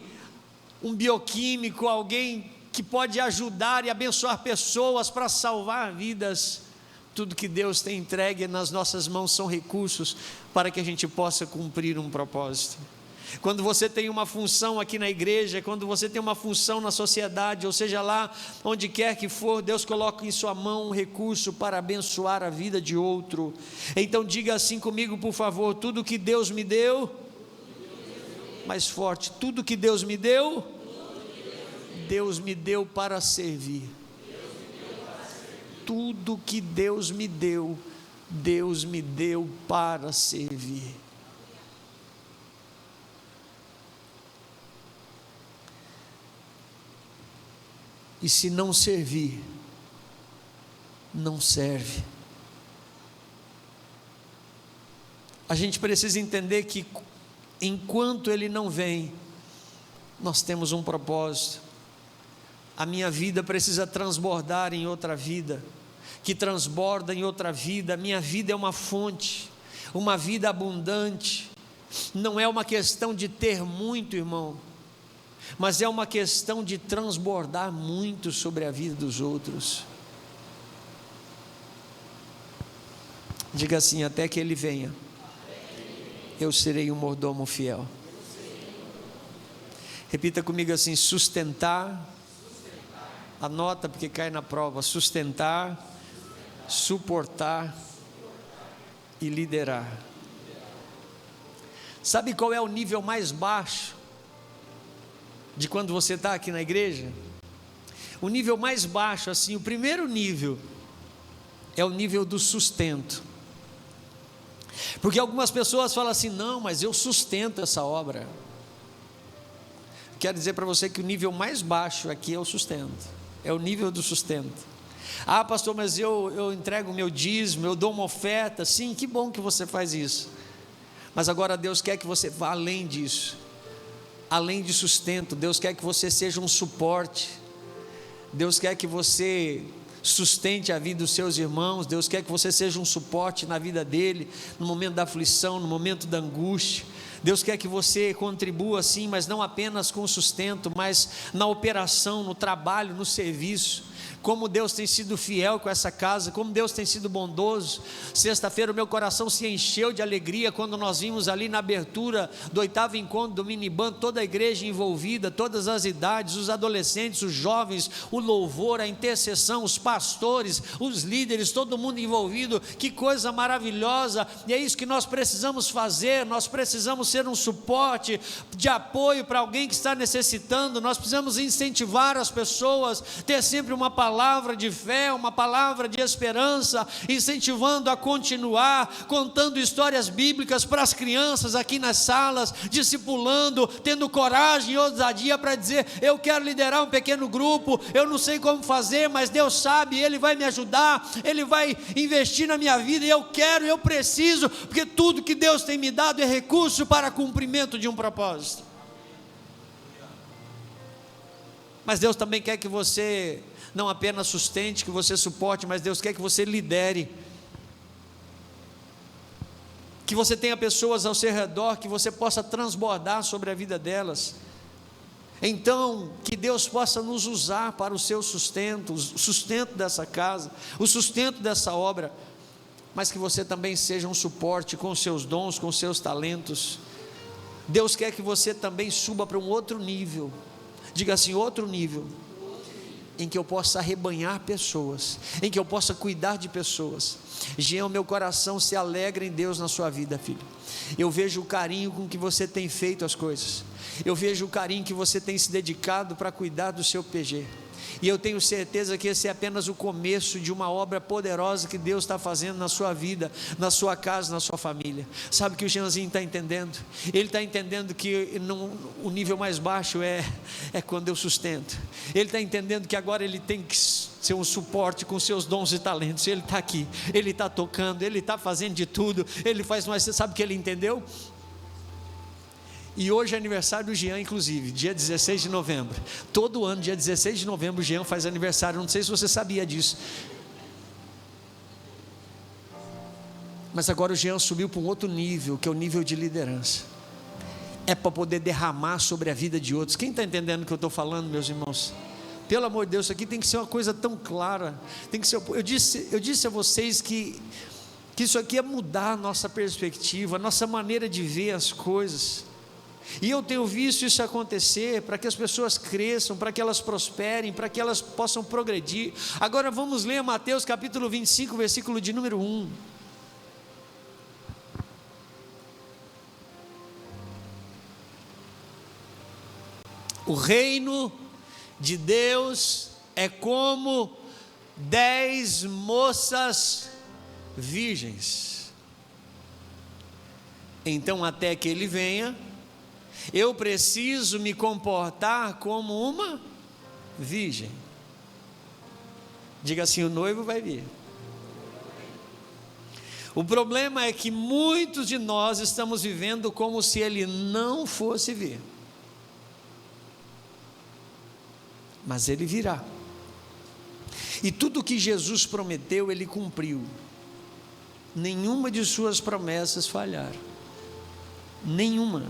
[SPEAKER 4] um bioquímico, alguém que pode ajudar e abençoar pessoas para salvar vidas, tudo que Deus tem entregue nas nossas mãos são recursos para que a gente possa cumprir um propósito. Quando você tem uma função aqui na igreja, quando você tem uma função na sociedade, ou seja lá, onde quer que for, Deus coloca em sua mão um recurso para abençoar a vida de outro. Então diga assim comigo, por favor: tudo que Deus me deu, mais forte, tudo que Deus me deu, Deus me deu para servir. tudo que Deus me deu para servir. E se não servir, não serve. A gente precisa entender que enquanto Ele não vem, nós temos um propósito. A minha vida precisa transbordar em outra vida, que transborda em outra vida. A minha vida é uma fonte, uma vida abundante. Não é uma questão de ter muito, irmão, mas é uma questão de transbordar muito sobre a vida dos outros. Diga assim: até que Ele venha, eu serei um mordomo fiel. Repita comigo assim: sustentar. Anota porque cai na prova: sustentar, suportar e liderar. Sabe qual é o nível mais baixo de quando você está aqui na igreja? O nível mais baixo, assim, o primeiro nível é o nível do sustento. Porque algumas pessoas falam assim: não, mas eu sustento essa obra. Quero dizer para você que o nível mais baixo aqui é o sustento. É o nível do sustento. Ah, pastor, mas eu entrego o meu dízimo, eu dou uma oferta. Sim, que bom que você faz isso. Mas agora Deus quer que você vá além disso. Além de sustento, Deus quer que você seja um suporte. Deus quer que você sustente a vida dos seus irmãos. Deus quer que você seja um suporte na vida dele, no momento da aflição, no momento da angústia. Deus quer que você contribua sim, mas não apenas com o sustento, mas na operação, no trabalho, no serviço. Como Deus tem sido fiel com essa casa, como Deus tem sido bondoso. Sexta-feira o meu coração se encheu de alegria quando nós vimos ali na abertura do 8º encontro do Miniban, toda a igreja envolvida, todas as idades, os adolescentes, os jovens, o louvor, a intercessão, os pastores, os líderes, todo mundo envolvido. Que coisa maravilhosa! E é isso que nós precisamos fazer. Nós precisamos ser um suporte de apoio para alguém que está necessitando. Nós precisamos incentivar as pessoas, ter sempre uma palavra de fé, uma palavra de esperança, incentivando a continuar, contando histórias bíblicas para as crianças aqui nas salas, discipulando, tendo coragem e ousadia para dizer: eu quero liderar um pequeno grupo, eu não sei como fazer, mas Deus sabe, Ele vai me ajudar, Ele vai investir na minha vida, e eu quero, eu preciso, porque tudo que Deus tem me dado é recurso para cumprimento de um propósito. Mas Deus também quer que você não apenas sustente, que você suporte, mas Deus quer que você lidere, que você tenha pessoas ao seu redor, que você possa transbordar sobre a vida delas. Então, que Deus possa nos usar para o seu sustento, o sustento dessa casa, o sustento dessa obra, mas que você também seja um suporte com os seus dons, com os seus talentos. Deus quer que você também suba para um outro nível. Diga assim: outro nível, em que eu possa arrebanhar pessoas, em que eu possa cuidar de pessoas. Jean, meu coração se alegra em Deus na sua vida, filho. Eu vejo o carinho com que você tem feito as coisas. Eu vejo o carinho que você tem se dedicado para cuidar do seu PG. E eu tenho certeza que esse é apenas o começo de uma obra poderosa que Deus está fazendo na sua vida, na sua casa, na sua família. Sabe o que o Jeanzinho está entendendo? Ele está entendendo que o nível mais baixo é quando eu sustento. Ele está entendendo que agora ele tem que ser um suporte com seus dons e talentos. Ele está aqui, ele está tocando, ele está fazendo de tudo, ele faz mais. Você sabe o que ele entendeu? E hoje é aniversário do Jean, inclusive, dia 16 de novembro. Todo ano, dia 16 de novembro, o Jean faz aniversário. Não sei se você sabia disso. Mas agora o Jean subiu para um outro nível, que é o nível de liderança. É para poder derramar sobre a vida de outros. Quem está entendendo o que eu estou falando, meus irmãos? Pelo amor de Deus, isso aqui tem que ser uma coisa tão clara. Tem que ser. Eu disse a vocês que isso aqui é mudar a nossa perspectiva, a nossa maneira de ver as coisas. E eu tenho visto isso acontecer para que as pessoas cresçam, para que elas prosperem, para que elas possam progredir. Agora vamos ler Mateus capítulo 25, versículo de número 1. O reino de Deus é como 10 moças virgens. Então, até que ele venha, eu preciso me comportar como uma virgem. Diga assim: o noivo vai vir. O problema é que muitos de nós estamos vivendo como se ele não fosse vir. Mas ele virá. E tudo que Jesus prometeu, ele cumpriu. Nenhuma de suas promessas falharam. Nenhuma.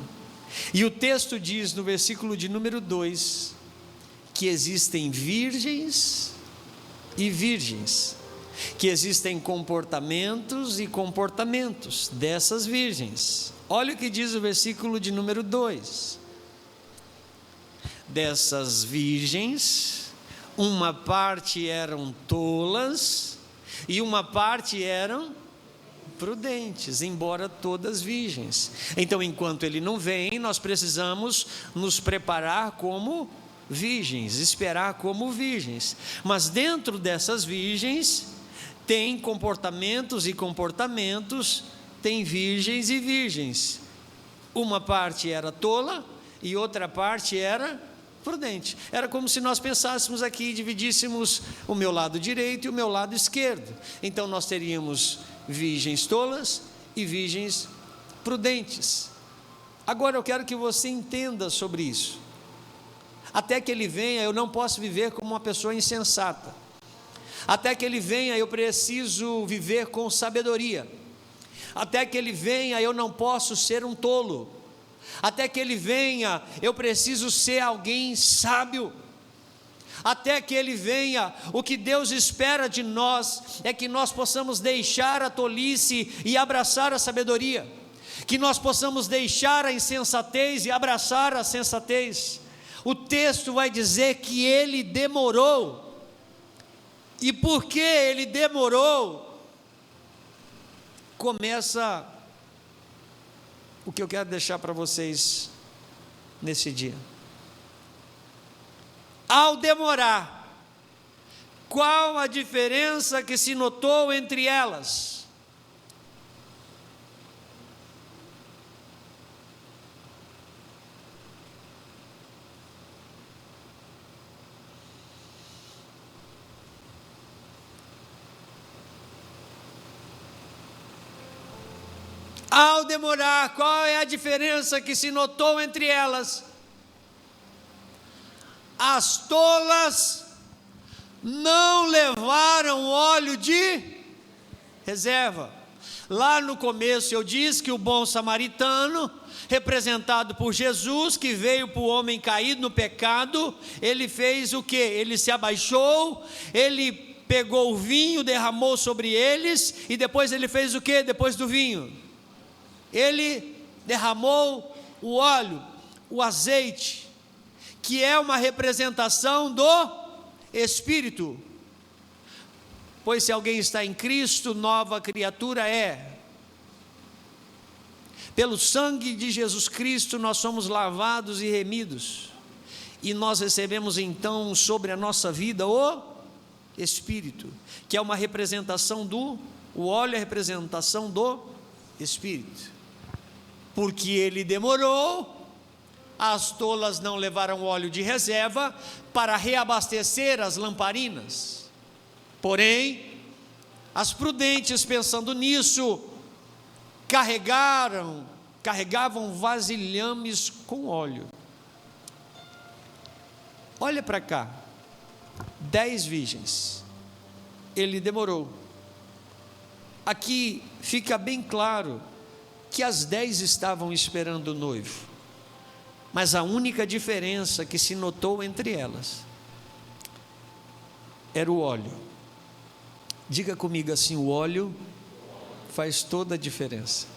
[SPEAKER 4] E o texto diz no versículo de número 2, que existem virgens e virgens, que existem comportamentos e comportamentos dessas virgens. Olha o que diz o versículo de número 2. Dessas virgens, uma parte eram tolas e uma parte eram prudentes, embora todas virgens. Então, enquanto ele não vem, nós precisamos nos preparar como virgens, esperar como virgens. Mas dentro dessas virgens tem comportamentos e comportamentos, tem virgens e virgens. Uma parte era tola e outra parte era prudente. Era como se nós pensássemos aqui e dividíssemos o meu lado direito e o meu lado esquerdo. Então nós teríamos virgens tolas e virgens prudentes. Agora eu quero que você entenda sobre isso. Até que ele venha, eu não posso viver como uma pessoa insensata. Até que ele venha, eu preciso viver com sabedoria. Até que ele venha, eu não posso ser um tolo. Até que ele venha, eu preciso ser alguém sábio. Até que ele venha, o que Deus espera de nós é que nós possamos deixar a tolice e abraçar a sabedoria, que nós possamos deixar a insensatez e abraçar a sensatez. O texto vai dizer que ele demorou. E por que ele demorou? Começa o que eu quero deixar para vocês nesse dia. Ao demorar, qual a diferença que se notou entre elas? Ao demorar, qual é a diferença que se notou entre elas? As tolas não levaram óleo de reserva. Lá no começo eu disse que o bom samaritano, representado por Jesus, que veio para o homem caído no pecado, ele fez o quê? Ele se abaixou, ele pegou o vinho, derramou sobre eles, e depois ele fez o quê? Depois do vinho, ele derramou o óleo, o azeite, que é uma representação do Espírito. Pois se alguém está em Cristo, nova criatura é. Pelo sangue de Jesus Cristo nós somos lavados e remidos, e nós recebemos então sobre a nossa vida o Espírito, que é uma representação o óleo é a representação do Espírito. Porque ele demorou, as tolas não levaram óleo de reserva para reabastecer as lamparinas. Porém, as prudentes, pensando nisso, carregavam vasilhames com óleo. Olha para cá, 10 virgens, ele demorou. Aqui fica bem claro que as 10 estavam esperando o noivo, mas a única diferença que se notou entre elas era o óleo. Diga comigo assim: o óleo faz toda a diferença.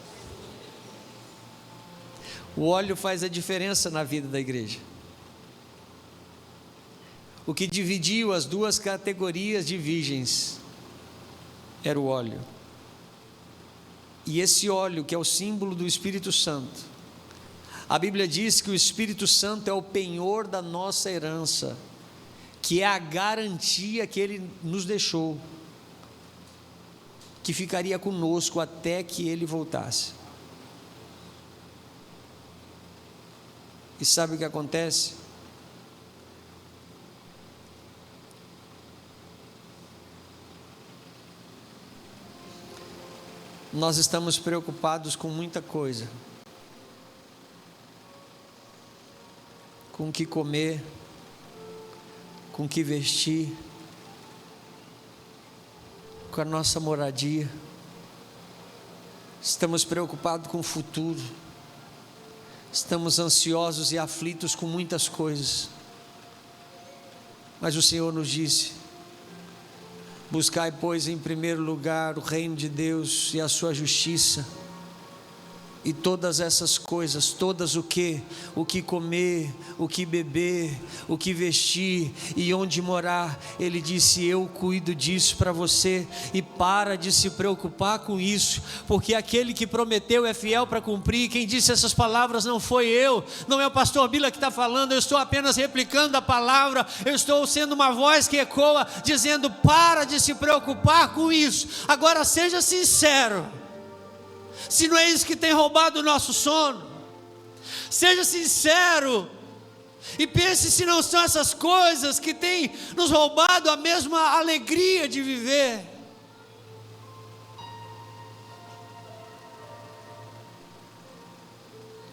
[SPEAKER 4] O óleo faz a diferença na vida da igreja. O que dividiu as duas categorias de virgens era o óleo. E esse óleo, que é o símbolo do Espírito Santo, a Bíblia diz que o Espírito Santo é o penhor da nossa herança, que é a garantia que Ele nos deixou, que ficaria conosco até que Ele voltasse. E sabe o que acontece? Nós estamos preocupados com muita coisa, com o que comer, com o que vestir, com a nossa moradia. Estamos preocupados com o futuro. Estamos ansiosos e aflitos com muitas coisas. Mas o Senhor nos disse: buscai, pois, em primeiro lugar o reino de Deus e a sua justiça, e todas essas coisas, todas o que comer, o que beber, o que vestir e onde morar, Ele disse: eu cuido disso para você. E para de se preocupar com isso, porque aquele que prometeu é fiel para cumprir. Quem disse essas palavras não foi eu, não é o pastor Bila que está falando, eu estou apenas replicando a palavra, eu estou sendo uma voz que ecoa, dizendo: para de se preocupar com isso. Agora seja sincero, se não é isso que tem roubado o nosso sono, seja sincero e pense se não são essas coisas que têm nos roubado a mesma alegria de viver.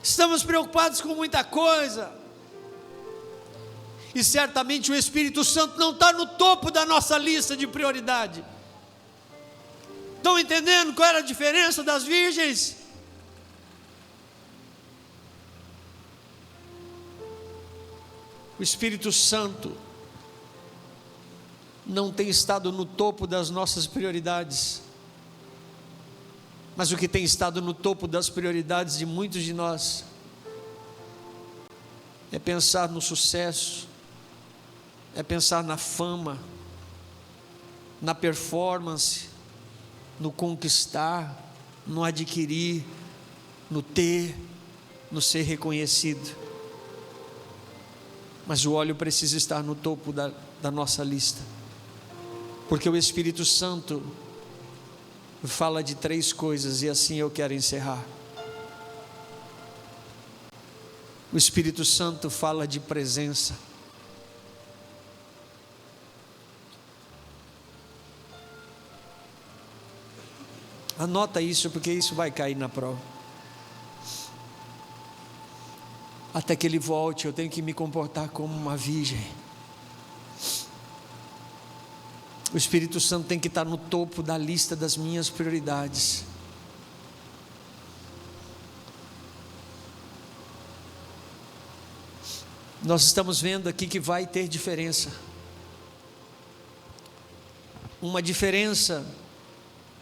[SPEAKER 4] Estamos preocupados com muita coisa, e certamente o Espírito Santo não está no topo da nossa lista de prioridade. Estão entendendo qual era a diferença das virgens? O Espírito Santo não tem estado no topo das nossas prioridades, mas o que tem estado no topo das prioridades de muitos de nós é pensar no sucesso, é pensar na fama, na performance, no conquistar, no adquirir, no ter, no ser reconhecido. Mas o óleo precisa estar no topo da nossa lista, porque o Espírito Santo fala de 3 coisas, e assim eu quero encerrar. O Espírito Santo fala de presença. Anota isso, porque isso vai cair na prova. Até que Ele volte, eu tenho que me comportar como uma virgem. O Espírito Santo tem que estar no topo da lista das minhas prioridades. Nós estamos vendo aqui que vai ter diferença. Uma diferença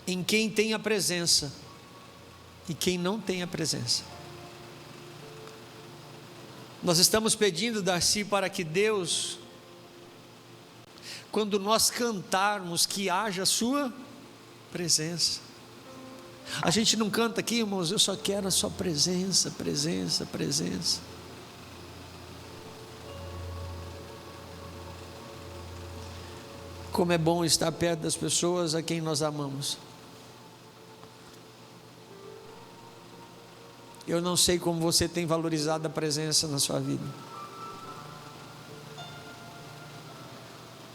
[SPEAKER 4] em quem tem a presença e quem não tem a presença. Nós estamos pedindo, Darcy, para que Deus, quando nós cantarmos, que haja a sua presença. A gente não canta aqui, irmãos, eu só quero a sua presença, presença, presença. Como é bom estar perto das pessoas a quem nós amamos. Eu não sei como você tem valorizado a presença na sua vida,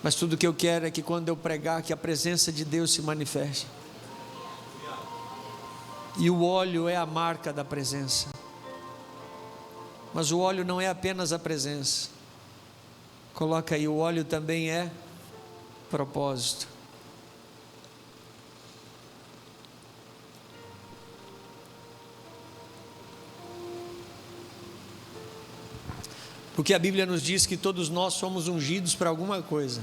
[SPEAKER 4] mas tudo que eu quero é que quando eu pregar, que a presença de Deus se manifeste. E o óleo é a marca da presença, mas o óleo não é apenas a presença. Coloca aí, o óleo também é propósito. Porque a Bíblia nos diz que todos nós somos ungidos para alguma coisa.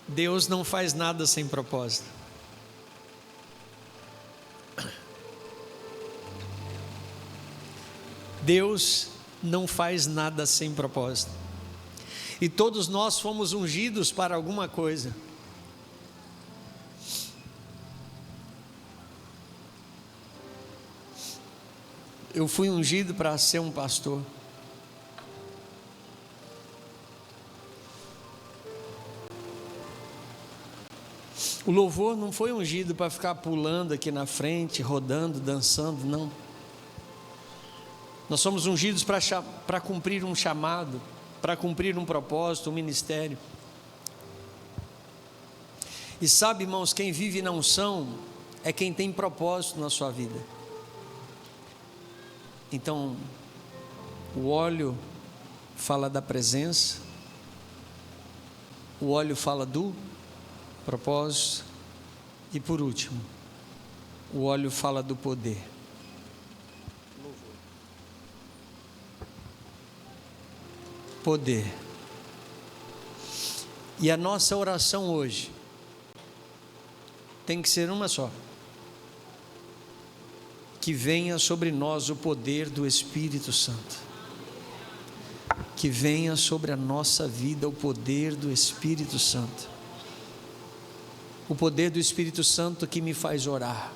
[SPEAKER 4] Deus não faz nada sem propósito. Deus não faz nada sem propósito. E todos nós fomos ungidos para alguma coisa. Eu fui ungido para ser um pastor. O louvor não foi ungido para ficar pulando aqui na frente, rodando, dançando, não. Nós somos ungidos para cumprir um chamado, para cumprir um propósito, um ministério. E sabe, irmãos, quem vive na unção é quem tem propósito na sua vida. Então, o óleo fala da presença, o óleo fala do propósito, e por último, o óleo fala do poder. Poder. E a nossa oração hoje tem que ser uma só: que venha sobre nós o poder do Espírito Santo, que venha sobre a nossa vida o poder do Espírito Santo, o poder do Espírito Santo que me faz orar,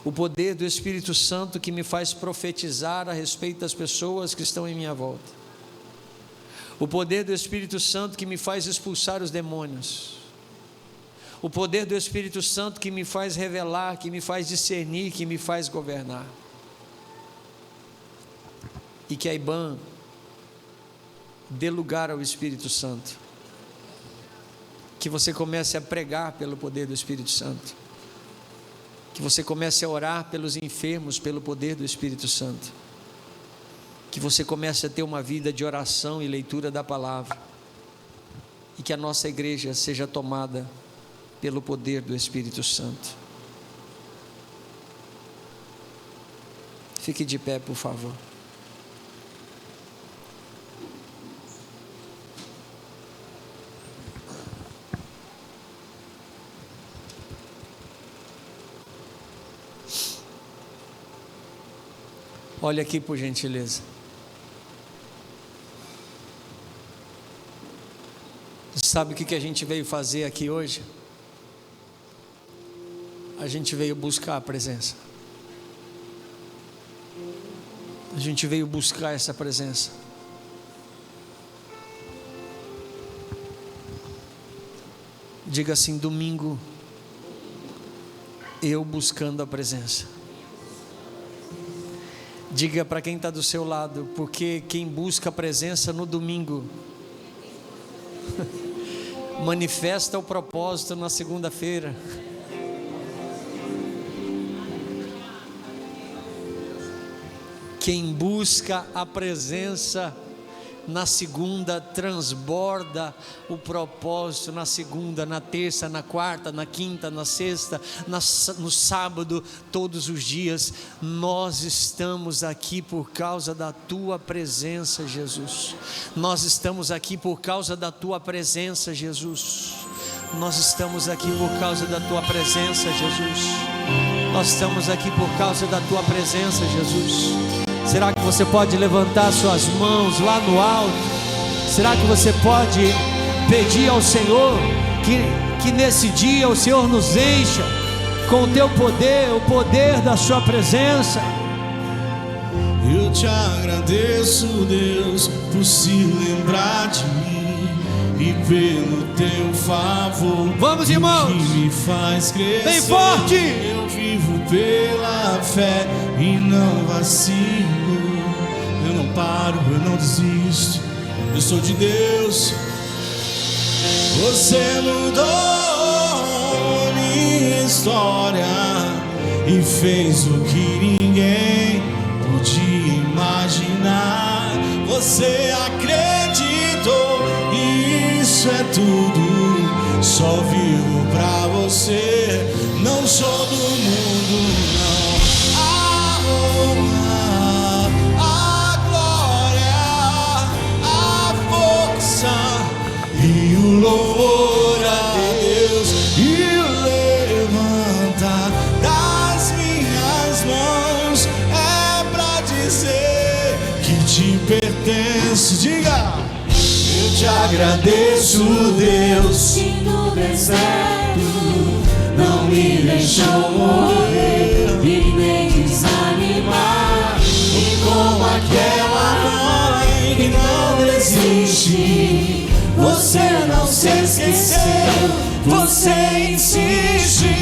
[SPEAKER 4] o poder do Espírito Santo que me faz profetizar a respeito das pessoas que estão em minha volta, o poder do Espírito Santo que me faz expulsar os demônios, o poder do Espírito Santo que me faz revelar, que me faz discernir, que me faz governar. E que a IBAN dê lugar ao Espírito Santo, que você comece a pregar pelo poder do Espírito Santo, que você comece a orar pelos enfermos pelo poder do Espírito Santo, que você comece a ter uma vida de oração e leitura da palavra, e que a nossa igreja seja tomada pelo poder do Espírito Santo. Fique de pé, por favor. Olha aqui, por gentileza. Sabe o que a gente veio fazer aqui hoje? A gente veio buscar a presença. A gente veio buscar essa presença. Diga assim: domingo, eu buscando a presença. Diga para quem está do seu lado: porque quem busca a presença no domingo manifesta o propósito na segunda-feira. Quem busca a presença na segunda transborda o propósito na segunda, na terça, na quarta, na quinta, na sexta, no sábado, todos os dias. Nós estamos aqui por causa da tua presença, Jesus. Nós estamos aqui por causa da tua presença, Jesus. Nós estamos aqui por causa da tua presença, Jesus. Nós estamos aqui por causa da tua presença, Jesus. Será que você pode levantar suas mãos lá no alto? Será que você pode pedir ao Senhor que nesse dia o Senhor nos encha com o teu poder, o poder da sua presença?
[SPEAKER 2] Eu te agradeço, Deus, por se lembrar de mim e pelo teu favor.
[SPEAKER 4] Vamos, irmãos,
[SPEAKER 2] que me faz crescer.
[SPEAKER 4] bem forte.
[SPEAKER 2] Eu vivo pela fé e não vacilo. Eu não paro, eu não desisto. Eu sou de Deus. Você mudou minha história e fez o que ninguém podia imaginar. Você acreditou e isso é tudo. Só vivo pra você. Não sou do mundo, não. A honra, a glória, a força e o louvor a Deus e o levantar das minhas mãos é pra dizer que te pertence. Diga: eu te agradeço, Deus,
[SPEAKER 1] que no deserto não me deixou morrer e nem desanimar. E como aquela mãe que não desiste, Você não se esqueceu, você insiste.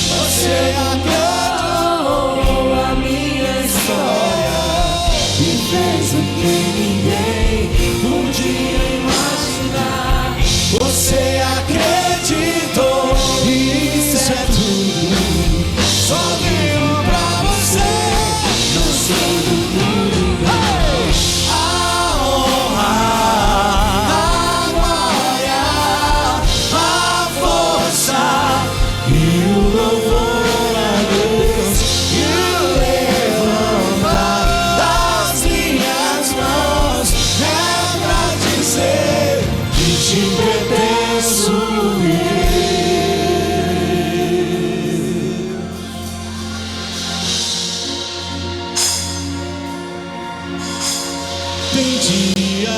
[SPEAKER 1] Você acreditou a minha história e fez o que ninguém podia imaginar. Você acreditou e isso é tudo. Só tenho pra você. Não sou do mundo. A honra, a glória, a força e o louvor a Deus. E o levantar das minhas mãos é pra dizer que te pertenço. Tem dias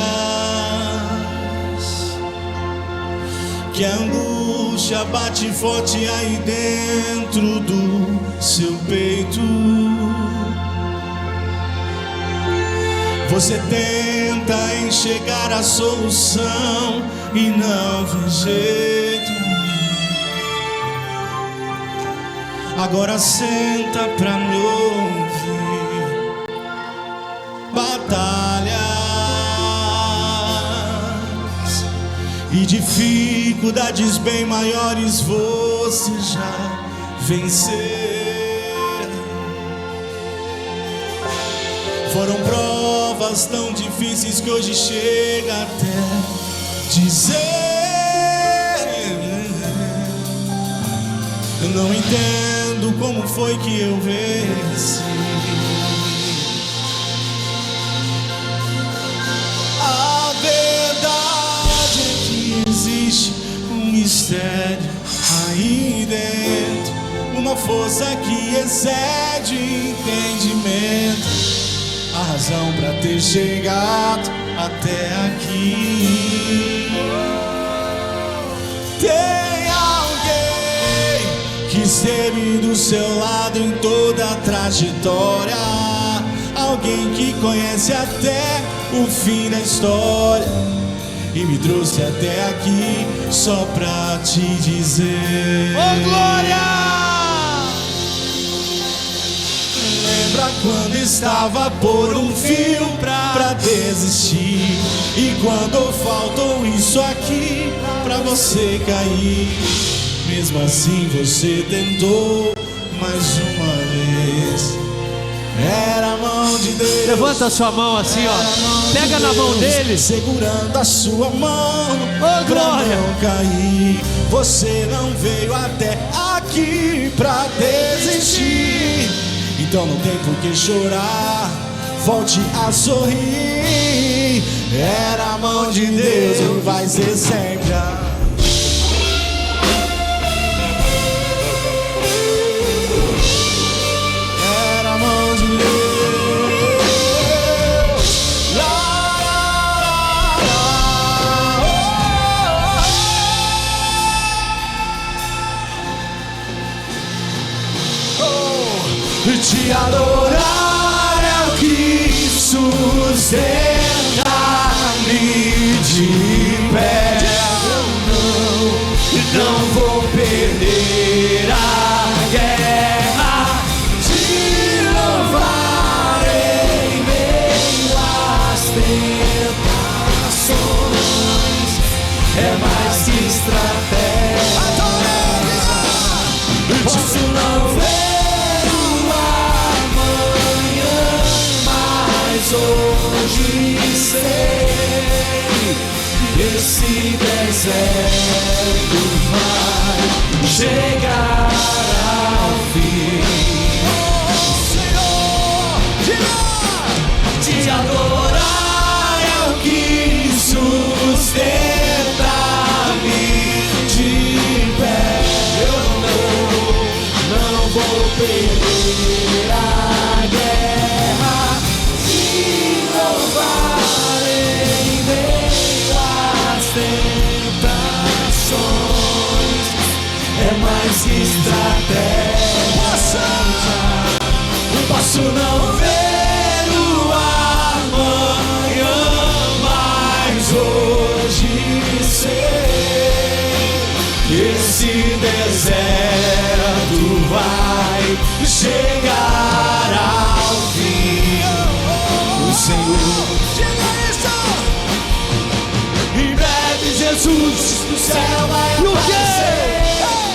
[SPEAKER 1] que a angústia bate forte aí dentro do seu peito. Você tenta enxergar a solução e não vê jeito. Agora senta pra me ouvir. Batalhas e dificuldades bem maiores você já venceu. Foram provas tão difíceis que hoje chega até dizer: eu não entendo como foi que eu venci. A verdade é que existe um mistério aí dentro, uma força que excede entendimento, a razão pra ter chegado até aqui. Tem alguém que esteve do seu lado em toda a trajetória, alguém que conhece até o fim da história e me trouxe até aqui só pra te dizer: oh glória! Lembra quando estava por um fio pra desistir, e quando faltou isso aqui pra você cair, mesmo assim você tentou mais uma vez. Era a mão de Deus.
[SPEAKER 4] Levanta a sua mão assim, ó. Pega na mão dele,
[SPEAKER 1] segurando a sua mão,
[SPEAKER 4] oh glória,
[SPEAKER 1] pra não cair. Você não veio até aqui pra desistir, então não tem por que chorar, volte a sorrir. Era a mão de Deus e vai ser sempre a... Era a mão de Deus. Te adorar é o que sustenta-me de pé. Não vou perder a guerra, te louvarei em meio às tentações. É mais que estratégia, posso não ver hoje sei, esse deserto vai chegar ao fim. Oh Senhor, te adorar é o que sustenta-me de pé. Eu não vou perder a guerra, louvarei em meio às tentações. É mais que estratégia, posso não ver o amanhã, mas hoje deserto vai chegar ao fim. O Senhor em breve Jesus do céu vai aparecer,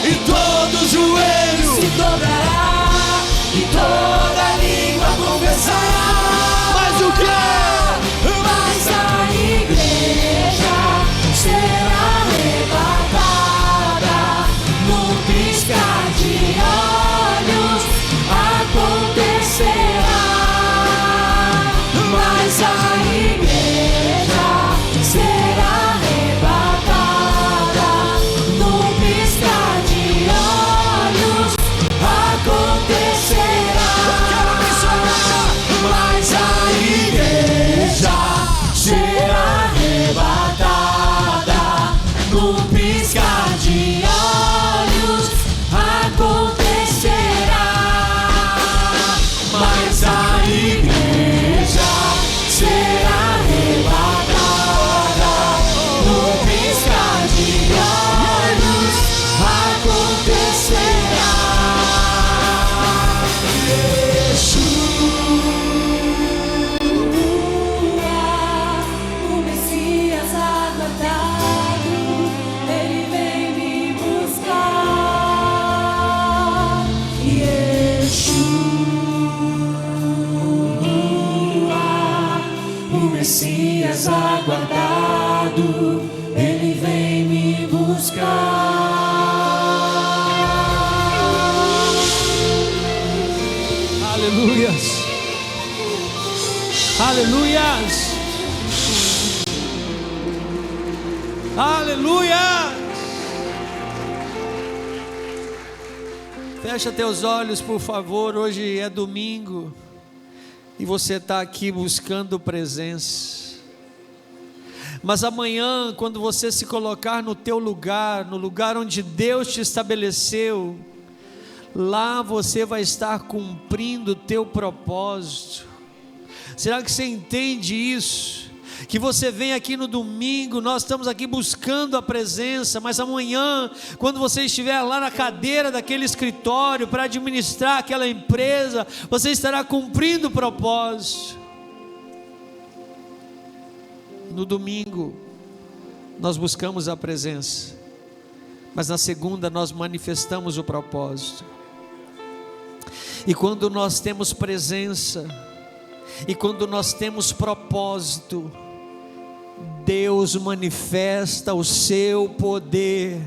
[SPEAKER 1] e todo joelho
[SPEAKER 3] se dobrará e toda língua confessará.
[SPEAKER 1] Mas o que?
[SPEAKER 3] Mas a igreja será arrebatada num piscar de olhos, acontecerá. Mas a igreja será arrebatada num piscar de olhos, acontecerá. Mas a igreja será arrebatada num piscar de olhos, acontecerá. Mas a igreja será arrebatada num piscar de olhos, acontecerá. O Messias aguardado, ele vem me buscar. Yeshua, o Messias aguardado, ele vem me buscar.
[SPEAKER 4] Aleluias. Aleluias. Aleluia! Fecha teus olhos, por favor. Hoje é domingo e você está aqui buscando presença. Mas amanhã, quando você se colocar no teu lugar, no lugar onde Deus te estabeleceu, lá você vai estar cumprindo o teu propósito. Será que você entende isso? Que você vem aqui no domingo, nós estamos aqui buscando a presença, mas amanhã, quando você estiver lá na cadeira daquele escritório para administrar aquela empresa, você estará cumprindo o propósito. No domingo nós buscamos a presença, mas na segunda nós manifestamos o propósito. E quando nós temos presença, e quando nós temos propósito, Deus manifesta o seu poder.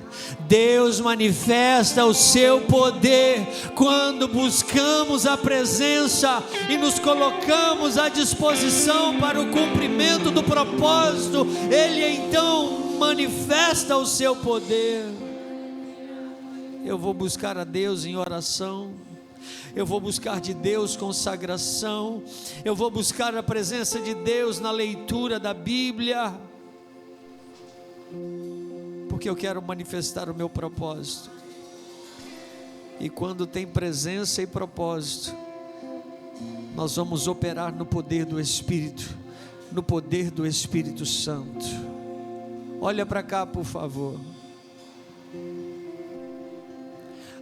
[SPEAKER 4] Deus manifesta o seu poder quando buscamos a presença e nos colocamos à disposição para o cumprimento do propósito. Ele então manifesta o seu poder. Eu vou buscar a Deus em oração, eu vou buscar de Deus consagração, eu vou buscar a presença de Deus na leitura da Bíblia, porque eu quero manifestar o meu propósito. E quando tem presença e propósito, nós vamos operar no poder do Espírito, no poder do Espírito Santo. Olha para cá, por favor.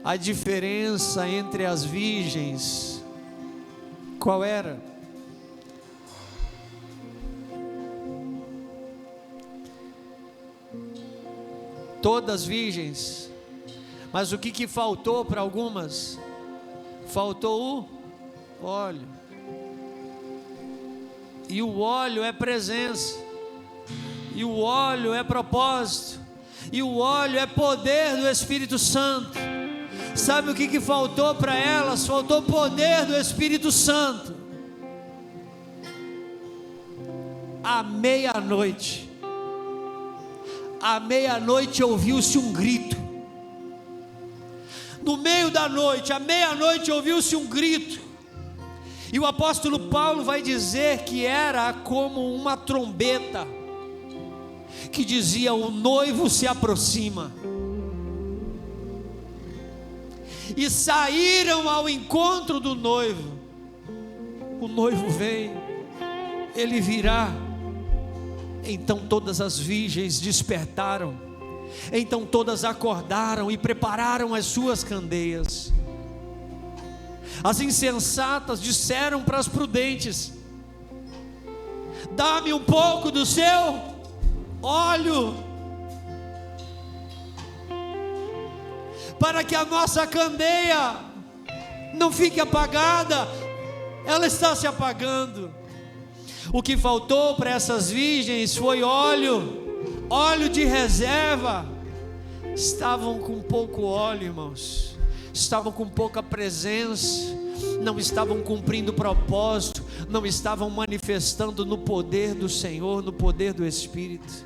[SPEAKER 4] A diferença entre as virgens, qual era? Todas virgens, mas o que faltou para algumas? Faltou o óleo, e o óleo é presença, e o óleo é propósito, e o óleo é poder do Espírito Santo. Sabe o que faltou para elas? Faltou o poder do Espírito Santo. À meia-noite ouviu-se um grito. No meio da noite, à meia-noite ouviu-se um grito. E o apóstolo Paulo vai dizer que era como uma trombeta, que dizia: o noivo se aproxima. E saíram ao encontro do noivo. O noivo vem, ele virá. Então todas as virgens despertaram, Então todas acordaram e prepararam as suas candeias. As insensatas disseram para as prudentes: dá-me um pouco do seu óleo, para que a nossa candeia não fique apagada. Ela está se apagando. O que faltou para essas virgens foi óleo de reserva. Estavam com pouco óleo, irmãos, estavam com pouca presença, não estavam cumprindo o propósito, não estavam manifestando no poder do Senhor, no poder do Espírito.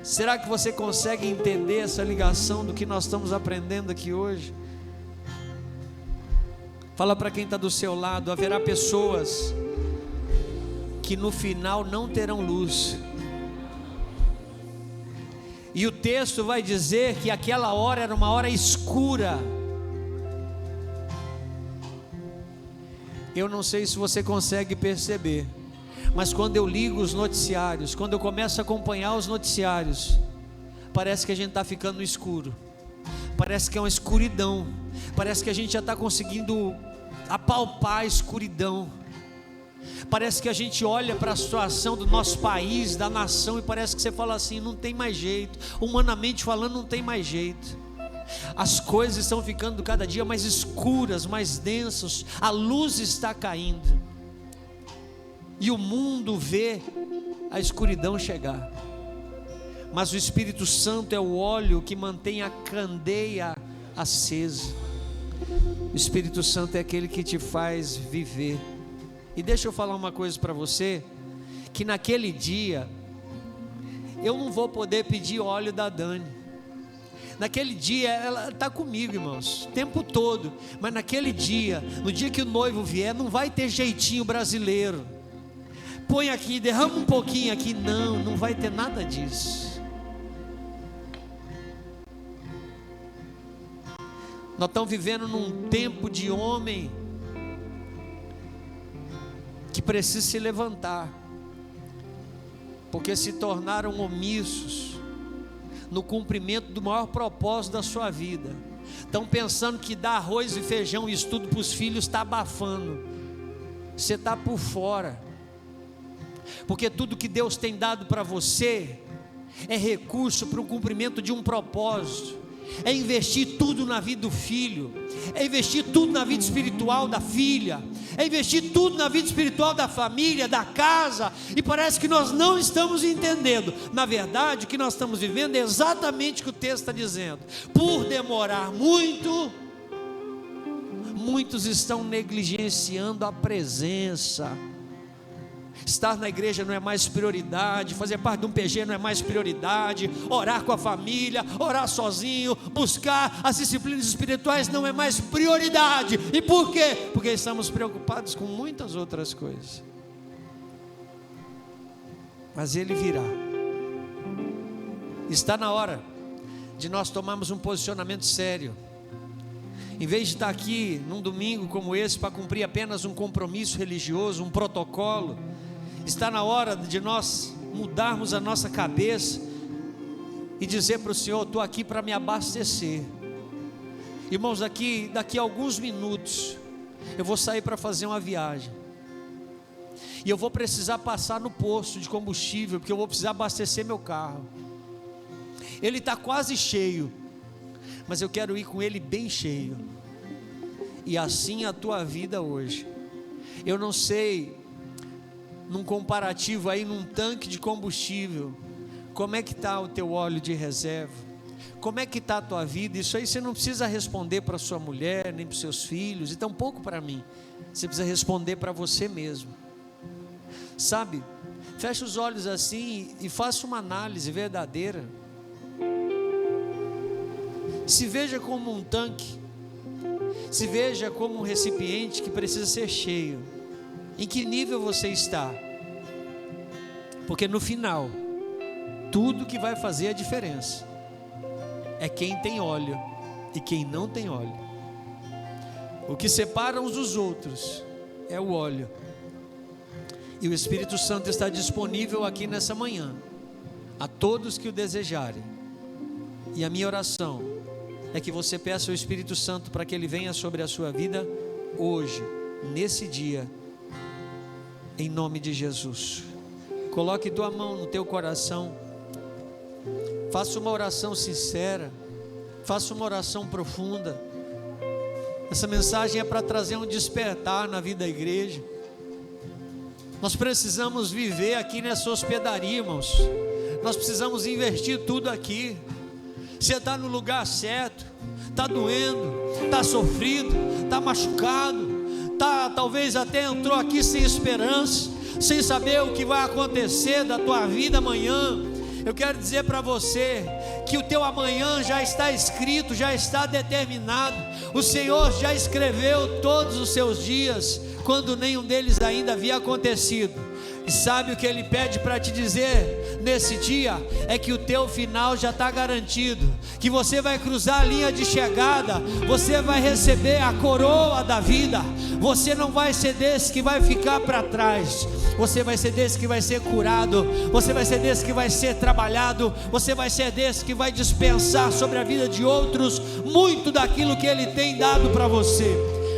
[SPEAKER 4] Será que você consegue entender essa ligação do que nós estamos aprendendo aqui hoje? Fala para quem está do seu lado: haverá pessoas que no final não terão luz. E o texto vai dizer que aquela hora era uma hora escura. Eu não sei se você consegue perceber, mas quando eu ligo os noticiários, quando eu começo a acompanhar os noticiários, parece que a gente está ficando no escuro. Parece que é uma escuridão. Parece que a gente já está conseguindo apalpar a escuridão. Parece que a gente olha para a situação do nosso país, da nação, e parece que você fala assim: não tem mais jeito. Humanamente falando, não tem mais jeito. As coisas estão ficando cada dia mais escuras, mais densas. A luz está caindo, e o mundo vê a escuridão chegar. Mas o Espírito Santo é o óleo que mantém a candeia acesa. O Espírito Santo é aquele que te faz viver. E deixa eu falar uma coisa para você, que naquele dia eu não vou poder pedir óleo da Dani. Naquele dia ela está comigo, irmãos, o tempo todo. Mas naquele dia, no dia que o noivo vier, não vai ter jeitinho brasileiro. Põe aqui, derrama um pouquinho aqui. Não vai ter nada disso. Nós estamos vivendo num tempo de homem que precisa se levantar, porque se tornaram omissos no cumprimento do maior propósito da sua vida. Estão pensando que dar arroz e feijão e estudo para os filhos está abafando. Você está por fora, porque tudo que Deus tem dado para você é recurso para o cumprimento de um propósito. É investir tudo na vida do filho, é investir tudo na vida espiritual da filha, é investir tudo na vida espiritual da família, da casa. E parece que nós não estamos entendendo. Na verdade, o que nós estamos vivendo é exatamente o que o texto está dizendo. Por demorar muito, muitos estão negligenciando a presença. Estar na igreja não é mais prioridade, fazer parte de um PG não é mais prioridade, orar com a família, orar sozinho, buscar as disciplinas espirituais não é mais prioridade. E por quê? Porque estamos preocupados com muitas outras coisas. Mas Ele virá. Está na hora de nós tomarmos um posicionamento sério. Em vez de estar aqui num domingo como esse para cumprir apenas um compromisso religioso, um protocolo, está na hora de nós mudarmos a nossa cabeça e dizer para o Senhor: estou aqui para me abastecer. Irmãos, daqui a alguns minutos eu vou sair para fazer uma viagem, e eu vou precisar passar no posto de combustível, porque eu vou precisar abastecer meu carro. Ele está quase cheio, mas eu quero ir com ele bem cheio. E assim a tua vida hoje. Eu não sei, num comparativo aí, num tanque de combustível, como é que está o teu óleo de reserva? Como é que está a tua vida? Isso aí você não precisa responder para sua mulher, nem para os seus filhos, e tampouco para mim. Você precisa responder para você mesmo. Sabe, fecha os olhos assim e faça uma análise verdadeira. Se veja como um tanque, se veja como um recipiente que precisa ser cheio. Em que nível você está? Porque no final, tudo que vai fazer a diferença é quem tem óleo e quem não tem óleo. O que separa uns dos outros é o óleo. E o Espírito Santo está disponível aqui nessa manhã a todos que o desejarem. E a minha oração é que você peça ao Espírito Santo para que Ele venha sobre a sua vida hoje, nesse dia, em nome de Jesus. Coloque tua mão no teu coração, faça uma oração sincera, faça uma oração profunda. Essa mensagem é para trazer um despertar na vida da igreja. Nós precisamos viver aqui nessa hospedaria, irmãos. Nós precisamos investir tudo aqui. Você está no lugar certo, está doendo, está sofrido, está machucado, talvez até entrou aqui sem esperança, sem saber o que vai acontecer da tua vida amanhã. Eu quero dizer para você que o teu amanhã já está escrito, já está determinado. O Senhor já escreveu todos os seus dias, quando nenhum deles ainda havia acontecido. E sabe o que Ele pede para te dizer nesse dia? É que o teu final já está garantido, que você vai cruzar a linha de chegada, você vai receber a coroa da vida. Você não vai ser desse que vai ficar para trás, você vai ser desse que vai ser curado, você vai ser desse que vai ser trabalhado, você vai ser desse que vai dispensar sobre a vida de outros muito daquilo que Ele tem dado para você.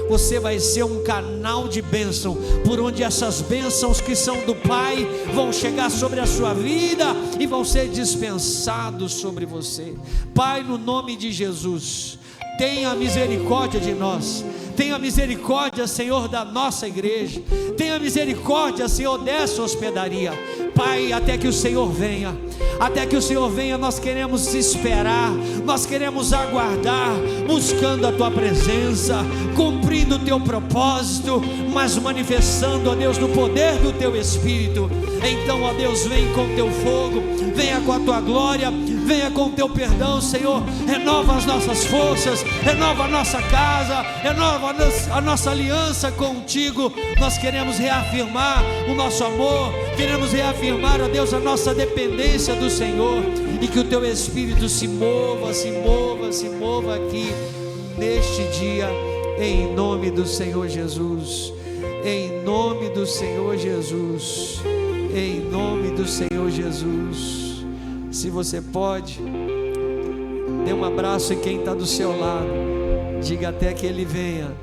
[SPEAKER 4] Você vai ser um canal de bênção, por onde essas bênçãos que são do Pai vão chegar sobre a sua vida e vão ser dispensados sobre você. Pai, no nome de Jesus, tenha misericórdia de nós. Tenha misericórdia, Senhor, da nossa igreja. Tenha misericórdia, Senhor, dessa hospedaria. Pai, até que o Senhor venha, até que o Senhor venha, nós queremos esperar, nós queremos aguardar, buscando a Tua presença, cumprindo o Teu propósito, mas manifestando, ó Deus, no poder do Teu Espírito. Então, ó Deus, vem com Teu fogo, venha com a Tua glória, venha com o Teu perdão, Senhor. Renova as nossas forças, renova a nossa casa, renova a nossa aliança contigo. Nós queremos reafirmar o nosso amor, queremos reafirmar, ó Deus, a nossa dependência do Senhor, e que o Teu Espírito se mova aqui neste dia, em nome do Senhor Jesus, em nome do Senhor Jesus, em nome do Senhor Jesus. Se você pode, dê um abraço em quem está do seu lado, diga: até que Ele venha,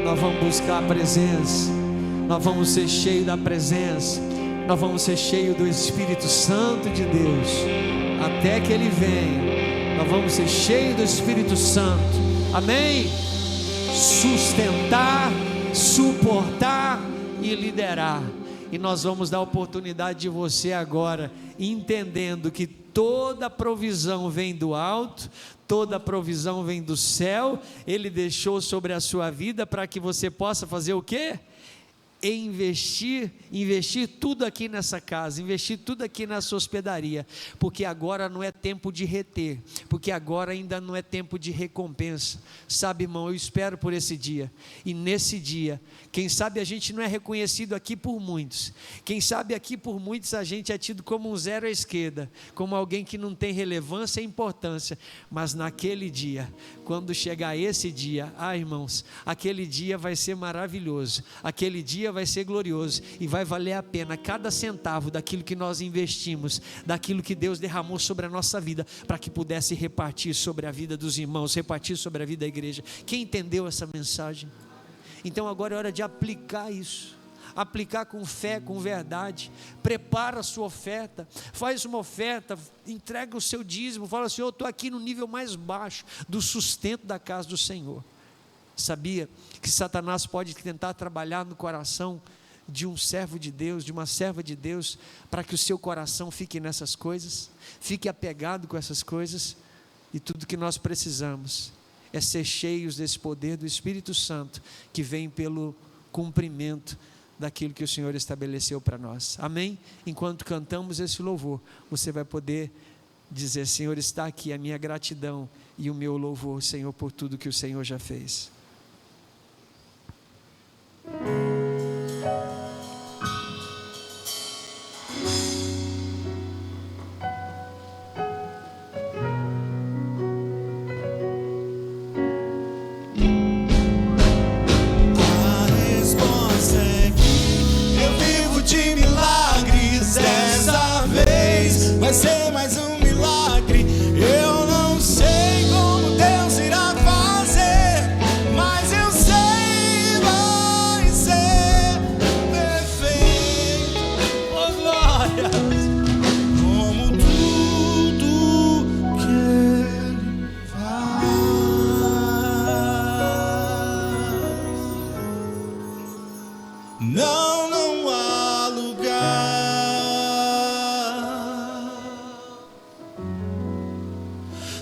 [SPEAKER 4] nós vamos buscar a presença, nós vamos ser cheios da presença, nós vamos ser cheios do Espírito Santo de Deus. Até que Ele venha, nós vamos ser cheios do Espírito Santo. Amém? Sustentar, suportar e liderar. E nós vamos dar a oportunidade de você agora, entendendo que toda provisão vem do alto, toda provisão vem do céu. Ele deixou sobre a sua vida para que você possa fazer o quê? Investir tudo aqui nessa casa, investir tudo aqui nessa hospedaria, porque agora não é tempo de reter, porque agora ainda não é tempo de recompensa. Sabe, irmão, eu espero por esse dia, e nesse dia, quem sabe a gente não é reconhecido aqui por muitos, quem sabe aqui por muitos a gente é tido como um zero à esquerda, como alguém que não tem relevância e importância, mas naquele dia, quando chegar esse dia, irmãos, aquele dia vai ser maravilhoso, aquele dia vai ser glorioso, e vai valer a pena cada centavo daquilo que nós investimos, daquilo que Deus derramou sobre a nossa vida, para que pudesse repartir sobre a vida dos irmãos, repartir sobre a vida da igreja. Quem entendeu essa mensagem? Então agora é hora de aplicar isso, aplicar com fé, com verdade. Prepara a sua oferta, faz uma oferta, entrega o seu dízimo, fala: Senhor, eu estou aqui no nível mais baixo do sustento da casa do Senhor. Sabia que Satanás pode tentar trabalhar no coração de um servo de Deus, de uma serva de Deus, para que o seu coração fique nessas coisas, fique apegado com essas coisas? E tudo que nós precisamos é ser cheios desse poder do Espírito Santo, que vem pelo cumprimento daquilo que o Senhor estabeleceu para nós. Amém? Enquanto cantamos esse louvor, você vai poder dizer: Senhor, está aqui a minha gratidão e o meu louvor, Senhor, por tudo que o Senhor já fez.
[SPEAKER 1] Vai ser mais um milagre. Eu não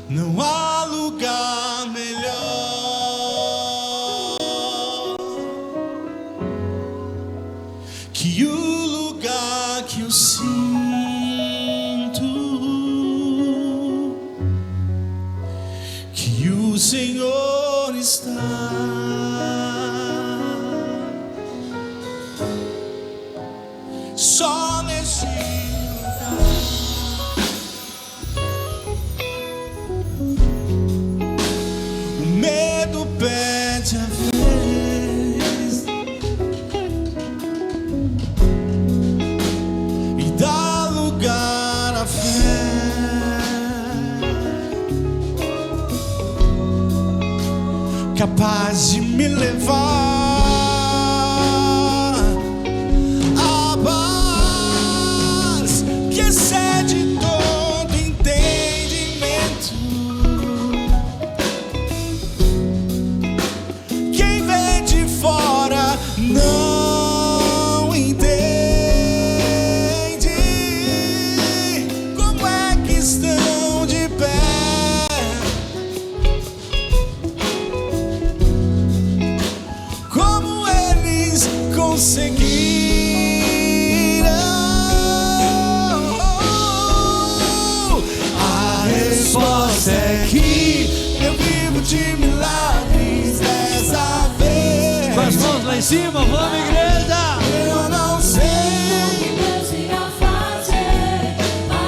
[SPEAKER 2] Não há lugar melhor que o lugar que eu sinto, que o Senhor está. Só nesse lugar. O medo perde a vez e dá lugar à fé. Capaz de me levar excede todo entendimento. Quem vem de fora não entende como é que estão de pé, como eles conseguiram. A resposta é que eu vivo de milagres dessa vez.
[SPEAKER 4] Com as mãos lá em cima, vamos, igreja!
[SPEAKER 2] Eu não sei,
[SPEAKER 3] Deus irá fazer,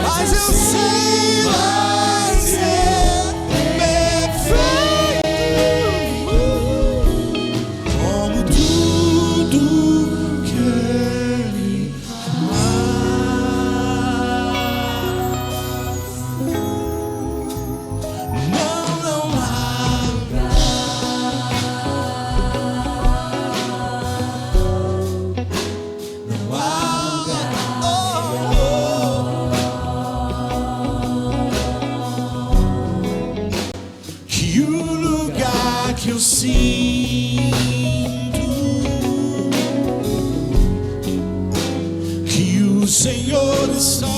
[SPEAKER 2] mas eu sei, vai ser perfeito, como tudo que Ele que o lugar que eu sinto, que o Senhor está.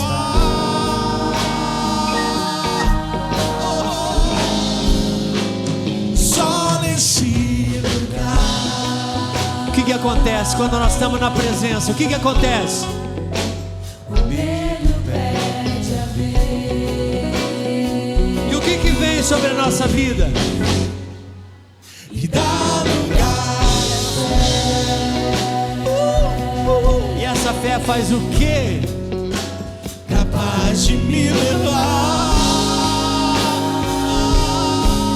[SPEAKER 2] Só nesse lugar.
[SPEAKER 4] O que acontece quando nós estamos na presença? O que acontece?
[SPEAKER 3] o medo perde a vez.
[SPEAKER 4] E o que vem sobre a nossa vida?
[SPEAKER 2] E dá lugar.
[SPEAKER 4] E essa fé faz o quê?
[SPEAKER 2] Capaz de me levar.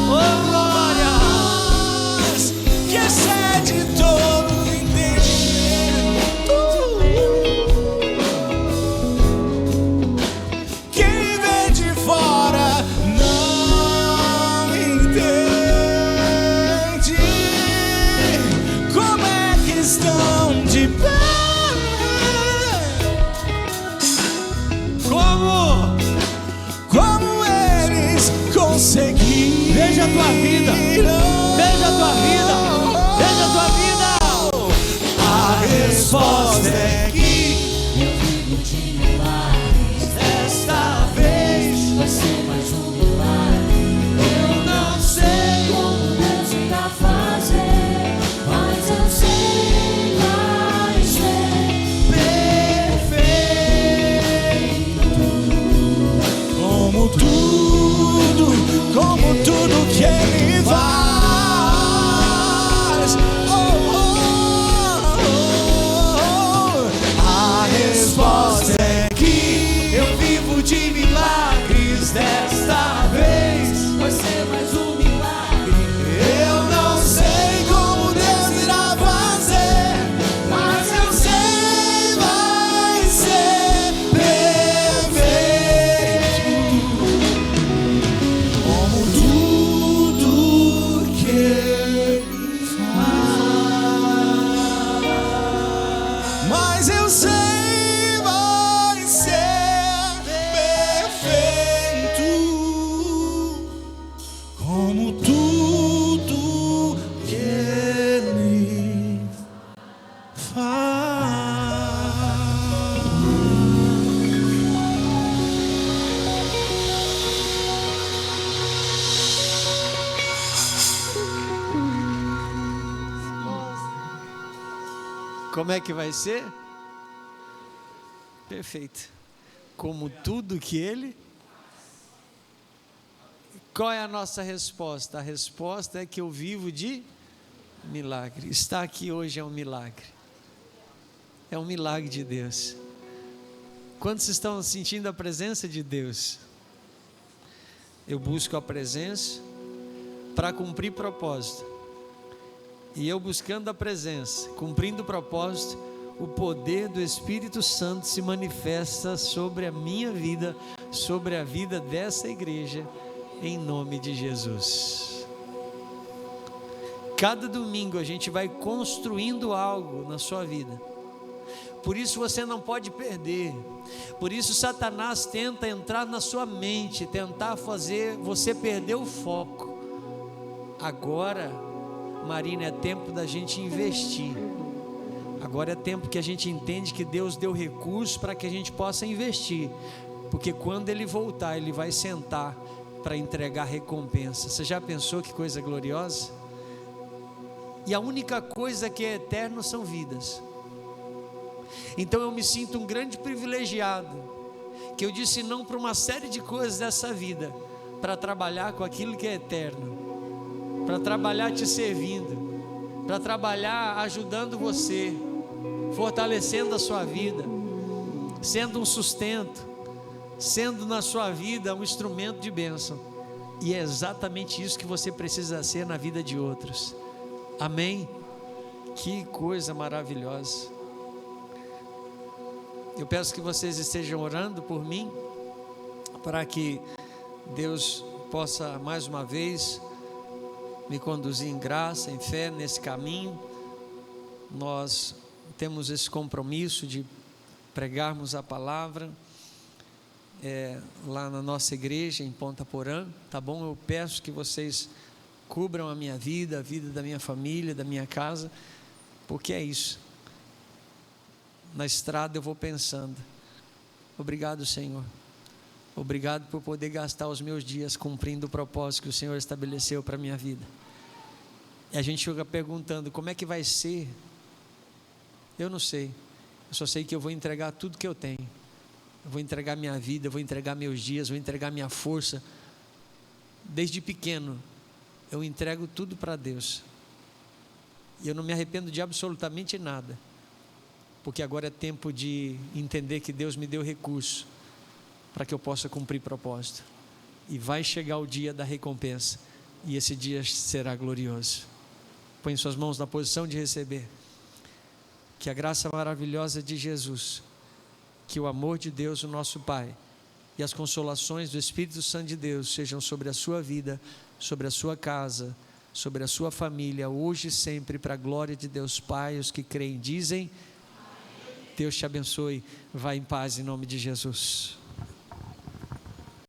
[SPEAKER 4] Oh, glória!
[SPEAKER 2] Que excede todo entendimento. Quem vem de fora não entende como é que estão de pé. Como eles conseguiram.
[SPEAKER 4] Veja a tua vida. Veja a tua vida. Veja a tua vida.
[SPEAKER 2] A resposta é que
[SPEAKER 3] Eu vivo de milagres,
[SPEAKER 2] desta vez
[SPEAKER 3] vai ser mais um milagre.
[SPEAKER 2] eu não sei
[SPEAKER 3] Como Deus irá fazer, mas eu sei, vai ser
[SPEAKER 2] perfeito, como tudo que Ele faz. A
[SPEAKER 4] Como é que vai ser? Perfeito. Como tudo que Ele. Qual é a nossa resposta? A resposta é que eu vivo de milagre. Estar aqui hoje é um milagre. É um milagre de Deus. Quantos estão sentindo a presença de Deus? Eu busco a presença para cumprir propósito. E eu buscando a presença, cumprindo o propósito, o poder do Espírito Santo se manifesta sobre a minha vida, sobre a vida dessa igreja, em nome de Jesus. Cada domingo a gente vai construindo algo na sua vida. Por isso você não pode perder. Por isso Satanás tenta entrar na sua mente, tentar fazer você perder o foco. Agora, Marina, é tempo da gente investir. Agora é tempo que a gente entende que Deus deu recursos para que a gente possa investir. Porque quando Ele voltar, Ele vai sentar para entregar recompensa. Você já pensou que coisa gloriosa? E a única coisa que é eterna são vidas. Então eu me sinto um grande privilegiado, que eu disse não para uma série de coisas dessa vida, para trabalhar com aquilo que é eterno, para trabalhar te servindo, para trabalhar ajudando você, fortalecendo a sua vida, sendo um sustento, sendo na sua vida um instrumento de bênção. E é exatamente isso que você precisa ser na vida de outros. Amém? Que coisa maravilhosa. Eu peço que vocês estejam orando por mim, para que Deus possa mais uma vez me conduzir em graça, em fé, nesse caminho. Nós temos esse compromisso de pregarmos a palavra lá na nossa igreja em Ponta Porã, tá bom? Eu peço que vocês cubram a minha vida, a vida da minha família, da minha casa, porque é isso. Na estrada eu vou pensando, obrigado, Senhor, obrigado por poder gastar os meus dias cumprindo o propósito que o Senhor estabeleceu para a minha vida. E a gente fica perguntando, como é que vai ser? Eu não sei, eu só sei que eu vou entregar tudo que eu tenho. Eu vou entregar minha vida, eu vou entregar meus dias, vou entregar minha força. Desde pequeno eu entrego tudo para Deus, e eu não me arrependo de absolutamente nada, porque agora é tempo de entender que Deus me deu recurso para que eu possa cumprir propósito, e vai chegar o dia da recompensa, e esse dia será glorioso. Põe suas mãos na posição de receber. Que a graça maravilhosa de Jesus, que o amor de Deus, o nosso Pai, e as consolações do Espírito Santo de Deus sejam sobre a sua vida, sobre a sua casa, sobre a sua família, hoje e sempre, para a glória de Deus Pai. Os que creem dizem: Deus te abençoe. Vá em paz em nome de Jesus.